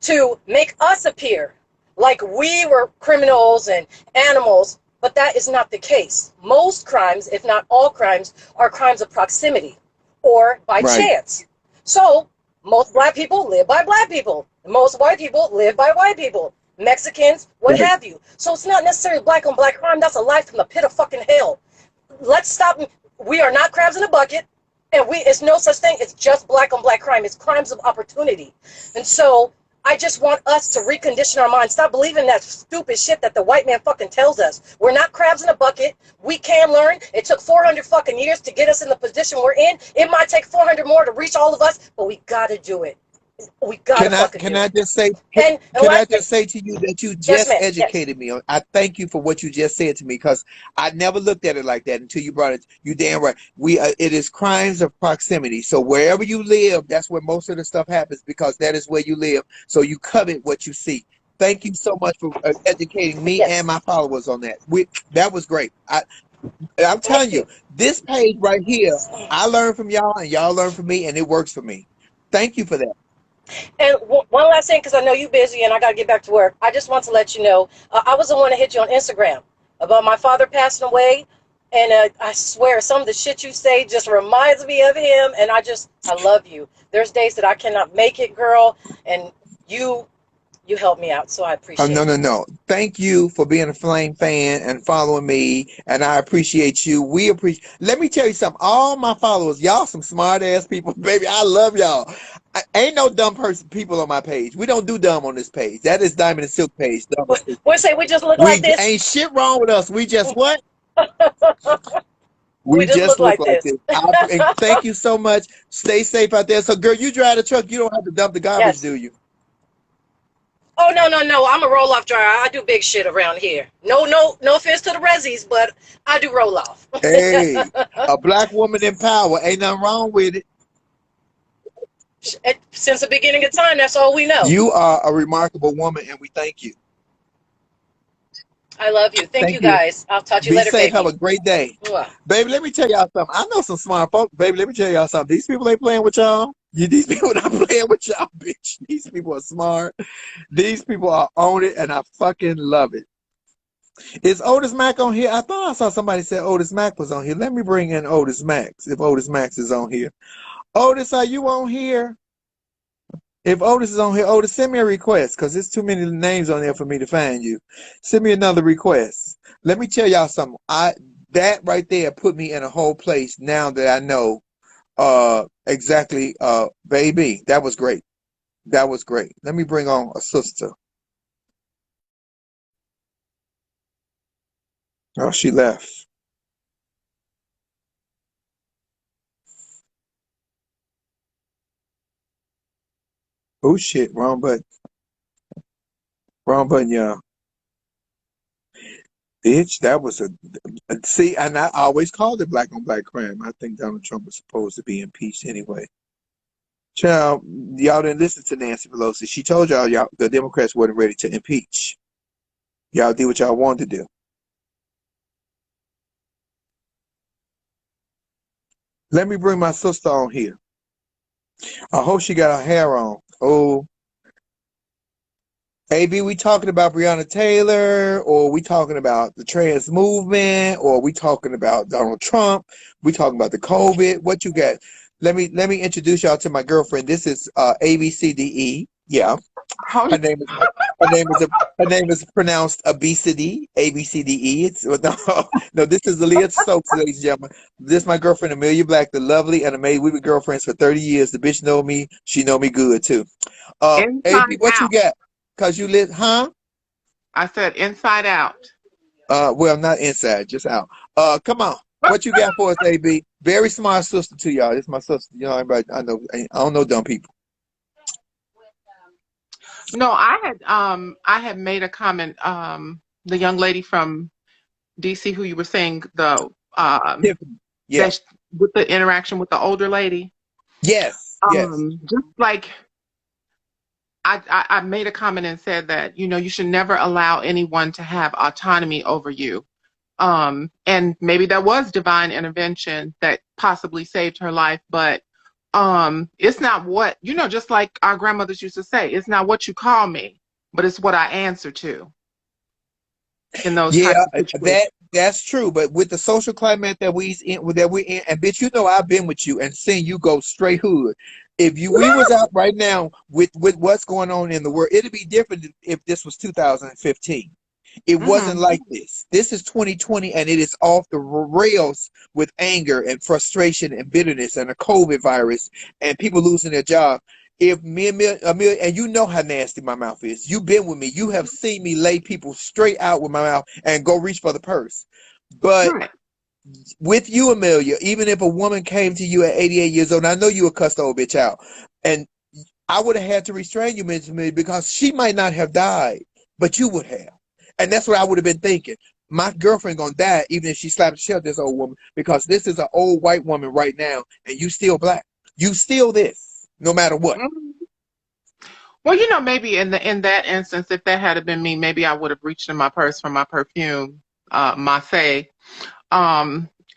to make us appear like we were criminals and animals, but that is not the case. Most crimes, if not all crimes, are crimes of proximity or by Right. chance. So most black people live by black people. Most white people live by white people. Mexicans, what Right. have you. So it's not necessarily black on black crime. That's a life from the pit of fucking hell. Let's stop. We are not crabs in a bucket, and it's no such thing. It's just black on black crime. It's crimes of opportunity. And so I just want us to recondition our minds. Stop believing that stupid shit that the white man fucking tells us. We're not crabs in a bucket. We can learn. It took 400 fucking years to get us in the position we're in. It might take 400 more to reach all of us, but we gotta do it. We gotta fucking Can do I it. just say And can I last thing, just say to you that you yes, just ma'am. Yes. educated me on? I thank you for what you just said to me because I never looked at it like that until you brought it. You damn right. It is crimes of proximity. So wherever you live, that's where most of the stuff happens because that is where you live. So you covet what you see. Thank you so much for educating me and Yes. my followers on that. That was great. I'm telling Thank you, you. this page right here, I learned from y'all and y'all learned from me, and it works for me. Thank you for that. And one last thing, because I know you're busy and I got to get back to work. I just want to let you know, I was the one that hit you on Instagram about my father passing away. And I swear, some of the shit you say just reminds me of him. And I love you. There's days that I cannot make it, girl. And you help me out. So I Oh, no, appreciate no, you. no. Thank you for being a Flame fan and following me, and I appreciate you. We appreciate. Let me tell you something. All my followers, y'all some smart ass people, baby. I love y'all. Ain't no dumb people on my page. We don't do dumb on this page. That is Diamond and Silk page. Dumb and stupid. We say we just look like We this. ain't shit wrong with us. We just what? We We just just look look like like this. this. And thank you so much. Stay safe out there. So, girl, you drive the truck. You don't have to dump the garbage, Yes. do you? Oh, no. I'm a roll off dryer. I do big shit around here. No offense to the Rezzies, but I do roll off. Hey, a black woman in power. Ain't nothing wrong with it. Since the beginning of time, that's all we know. You are a remarkable woman, and we thank you. I love you. Thank Thank you, you. guys. I'll talk to you Be later, safe. Have baby. a great day. Mwah. Baby, let me tell y'all something. I know some smart folks. Baby, let me tell y'all something. These people ain't playing with y'all. These people not playing with y'all, bitch. These people are smart. These people are on it, and I fucking love it. Is Otis Mac on here? I thought I saw somebody say Otis Mac was on here. Let me bring in Otis Max, if Otis Max is on here. Otis, are you on here? If Otis is on here, Otis, send me a request because there's too many names on there for me to find you. Send me another request. Let me tell y'all something. That right there put me in a whole place now that I know exactly baby. That was great. That was great. Let me bring on a sister. Oh, she left. Oh shit, wrong button. Wrong button, y'all. Bitch, that was see, and I always called it black on black crime. I think Donald Trump was supposed to be impeached anyway. Child, y'all didn't listen to Nancy Pelosi. She told y'all the Democrats wasn't ready to impeach. Y'all did what y'all wanted to do. Let me bring my sister on here. I hope she got her hair on. Oh, AB, we talking about Breonna Taylor, or we talking about the trans movement, or we talking about Donald Trump? We talking about the COVID? What you got? Let me introduce y'all to my girlfriend. This is ABCDE. Yeah, her name is her name is pronounced obesity. ABCDE. It's no. This is Aaliyah Stokes, ladies and gentlemen. This is my girlfriend Amelia Black, the lovely and amazing. We've been girlfriends for 30 years. The bitch know me. She know me good too. AB, what you got? Cause you live, huh? I said inside out. Well, not inside, just out. Come on. What you got for us, AB? Very smart sister to y'all. This is my sister. You know, everybody. I know. I don't know dumb people. No, I had made a comment. The young lady from DC who you were saying Tiffany. Yeah. with the interaction with the older lady. Yes. Yes. Just like I made a comment and said that, you know, you should never allow anyone to have autonomy over you. And maybe that was divine intervention that possibly saved her life, but it's not what, you know, just like our grandmothers used to say, it's not what you call me, but it's what I answer to in those types of situations. That's true. But with the social climate that we're in, and bitch, you know I've been with you and seen you go straight hood. If we was out right now with what's going on in the world, it'd be different if this was 2015. It wasn't like this. This is 2020, and it is off the rails with anger and frustration and bitterness and a COVID virus and people losing their job. If me and Amelia, and you know how nasty my mouth is. You've been with me. You have seen me lay people straight out with my mouth and go reach for the purse. But with you, Amelia, even if a woman came to you at 88 years old, and I know you would cuss the old bitch out, and I would have had to restrain you, Miss Amelia, because she might not have died, but you would have. And that's what I would have been thinking. My girlfriend gonna die even if she slapped the shit out of this old woman, because this is an old white woman right now, and you still black. You still this, no matter what. Well, you know, maybe in that instance, if that had been me, maybe I would have reached in my purse for my perfume, Marseille,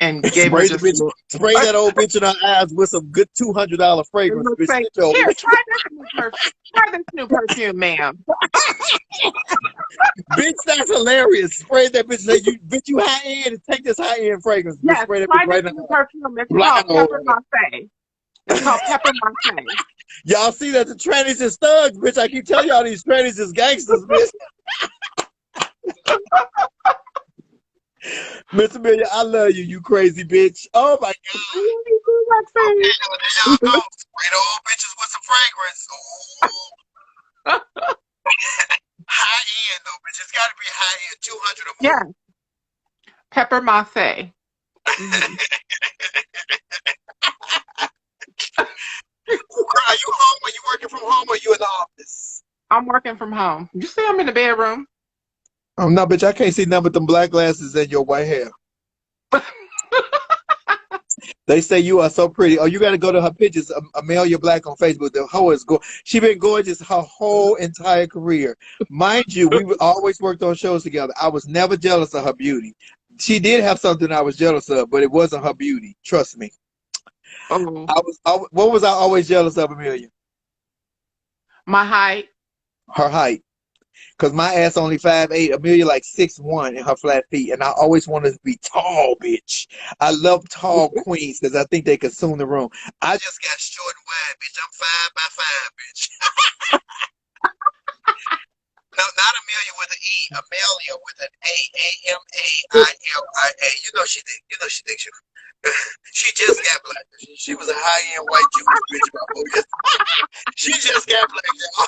and gave her just spray that old bitch in her eyes with some good $200 fragrance. Say, here, try this new perfume, ma'am. Bitch, that's hilarious. Spray that bitch. Say, you high end, and take this high end fragrance. Yes, spray that try bitch right this now. new perfume. It's called Pepper Marseille. It's called Pepper Marseille. Y'all see that the trannies is thugs, bitch. I keep telling y'all these trannies is gangsters, bitch. Miss Amelia, I love you, you crazy bitch. Oh my God. Okay, y'all know, spray the old bitches with some fragrance. High end though, bitch. It's gotta be high end, 200 or more. Yeah. Pepper Marseille. Are you home? Are you working from home, or you in the office? I'm working from home. You see, I'm in the bedroom. Oh no, bitch! I can't see nothing but them black glasses and your white hair. They say you are so pretty. Oh, you got to go to her pictures. Amelia Black on Facebook. The hoe is she been gorgeous her whole entire career. Mind you, we always worked on shows together. I was never jealous of her beauty. She did have something I was jealous of, but it wasn't her beauty. Trust me. What was I always jealous of, Amelia? My height. Her height. Because my ass only 5'8", Amelia like 6'1" in her flat feet. And I always wanted to be tall, bitch. I love tall queens because I think they consume the room. I just got short and wide, bitch. I'm 5'5", bitch. No, not Amelia with an E. Amelia with an A-A-M-A-I-L-I-A. You know she thinks she just got black. She was a high-end white Jewish bitch about 4 years. She just got black, y'all.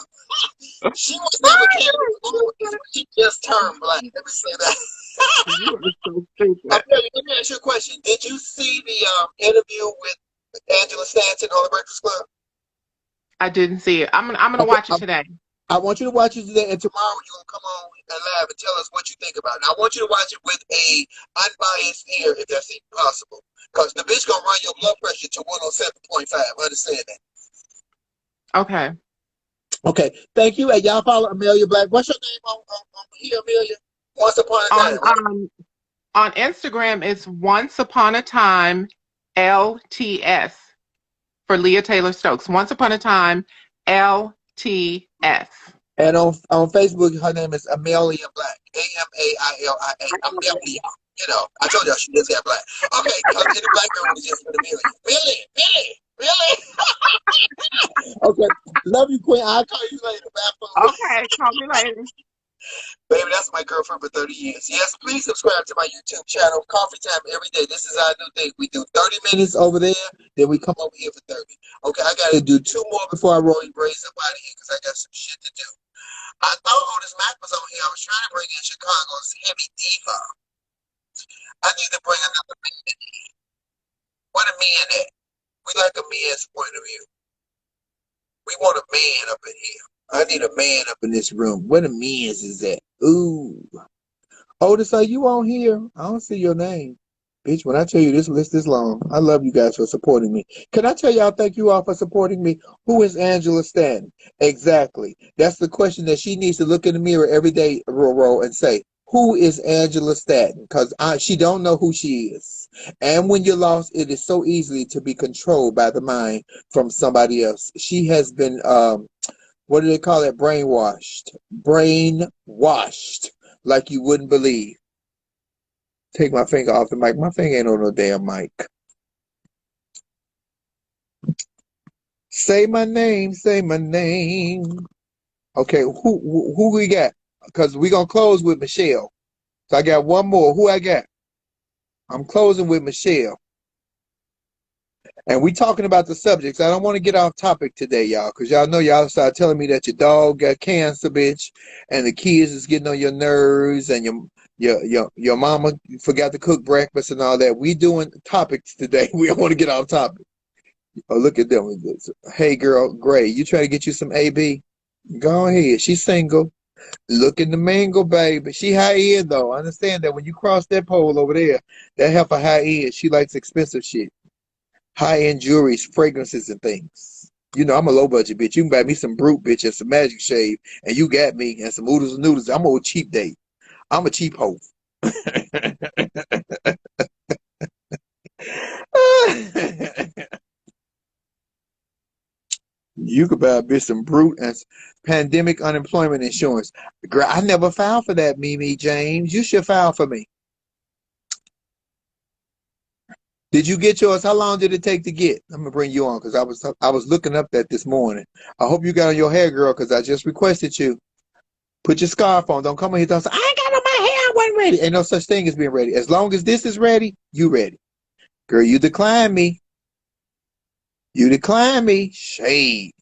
She was never killed. She just turned black. Let me say that. Amelia, let me ask you a question. Did you see the interview with Angela Stanton on the Breakfast Club? I didn't see it. I'm gonna watch it today. I want you to watch it today, and tomorrow you're gonna come on and live and tell us what you think about it. And I want you to watch it with a unbiased ear, if that's even possible. Because the bitch gonna run your blood pressure to 107.5. Understand that? Okay. Okay. Thank you. And y'all follow Amelia Black. What's your name on here, Amelia? Once upon a time, right? On Instagram, it's Once Upon a Time LTS for Leah Taylor Stokes. Once Upon a Time LTS. And on Facebook, her name is Amelia Black. Amailia. Amelia. You know, I told y'all she just got black. Okay, because the black girl was just with Amelia. Really? Okay. Love you, Queen. I'll call you later. Bye. Okay, call me later. Baby, that's my girlfriend for 30 years. Yes, please subscribe to my YouTube channel. Coffee time every day. This is our new thing. We do 30 minutes over there, then we come over here for 30. Okay, I got to do 2 more before I roll your braids up out of here because I got some shit to do. I thought Otis Mac was on here. I was trying to bring in Chicago's Heavy Diva. I need to bring another man in here. What a man at? We like a man's point of view. We want a man up in here. I need a man up in this room. Where the men's is at? Ooh. Otis, are you on here? I don't see your name. Bitch, when I tell you this list is long, I love you guys for supporting me. Can I tell y'all thank you all for supporting me? Who is Angela Stanton? Exactly. That's the question that she needs to look in the mirror every day, Roro, and say, who is Angela Stanton? Because she don't know who she is. And when you're lost, it is so easily to be controlled by the mind from somebody else. She has been, what do they call it? Brainwashed. Brainwashed. Like you wouldn't believe. Take my finger off the mic. My finger ain't on no damn mic. Say my name. Say my name. Okay, who we got? Because we're going to close with Michelle. So I got one more. Who I got? I'm closing with Michelle. And we talking about the subjects. I don't want to get off topic today, y'all, because y'all know y'all start telling me that your dog got cancer, bitch, and the kids is getting on your nerves, and your mama forgot to cook breakfast and all that. We doing topics today. We don't want to get off topic. Oh, look at them. Hey, girl, Gray, you try to get you some AB? Go ahead. She's single. Look in the mango, baby. She high end, though. I understand that when you cross that pole over there, that heifer high end. She likes expensive shit. High-end jewelry, fragrances, and things. You know, I'm a low-budget bitch. You can buy me some Brute, bitch, and some Magic Shave, and you got me, and some oodles and noodles. I'm a cheap date. I'm a cheap hoe. You could buy a bitch some Brute and pandemic unemployment insurance. Girl, I never filed for that, Mimi James. You should file for me. Did you get yours? How long did it take to get? I'm gonna bring you on because I was looking up that this morning. I hope you got on your hair, girl, because I just requested you. Put your scarf on. Don't come in here and say, I ain't got on my hair. I wasn't ready. Ain't no such thing as being ready. As long as this is ready, you ready. Girl, you decline me. You decline me. Shade.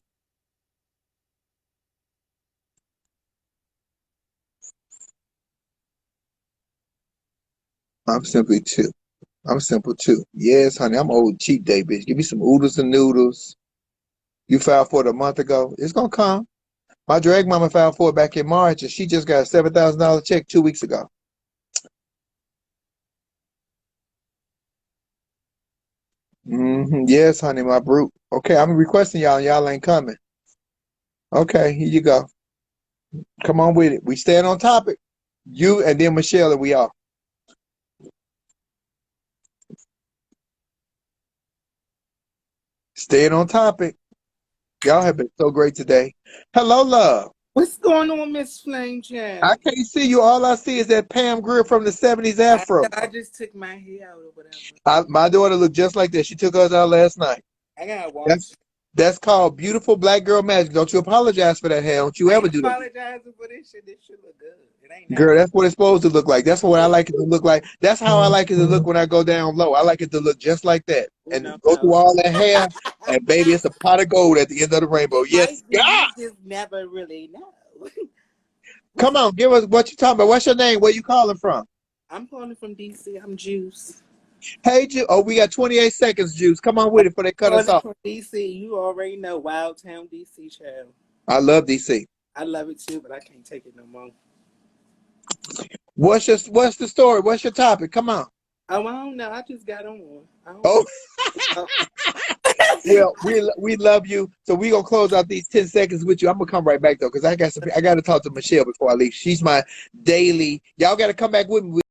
I'm simply two. I'm simple too. Yes, honey, I'm old cheap day, bitch. Give me some oodles and noodles. You filed for it a month ago. It's gonna come. My drag mama filed for it back in March, and she just got a $7,000 check 2 weeks ago. Yes, honey, my brute. Okay, I'm requesting y'all, and y'all ain't coming. Okay, here you go. Come on with it. We stand on topic. You and then Michelle and we all. Staying on topic. Y'all have been so great today. Hello, love. What's going on, Miss Flame Chat? I can't see you. All I see is that Pam Grier from the 70s afro. I just took my hair out or whatever. My daughter looked just like that. She took us out last night. I gotta watch. That's called beautiful black girl magic. Don't you apologize for that hair. Don't you ever do that. Apologizing for this shit. This shit look good. It ain't Girl, that's what it's supposed to look like. That's what I like it to look like. That's how I like it to look when I go down low. I like it to look just like that. And go through all that hair, and baby, it's a pot of gold at the end of the rainbow. Yes, God. You just never really know. Come on, give us what you talking about. What's your name? Where you calling from? I'm calling from DC. I'm Juice. Hey, Juice. Oh, we got 28 seconds, Juice. Come on with it before they cut us off. From DC. You already know Wild Town DC, child. I love DC. I love it too, but I can't take it no more. What's the story? What's your topic? Come on. Oh, I don't know. I just got on. Oh, Oh. well, we love you. So we gonna close out these 10 seconds with you. I'm gonna come right back though, because I got to talk to Michelle before I leave. She's my daily. Y'all got to come back with me.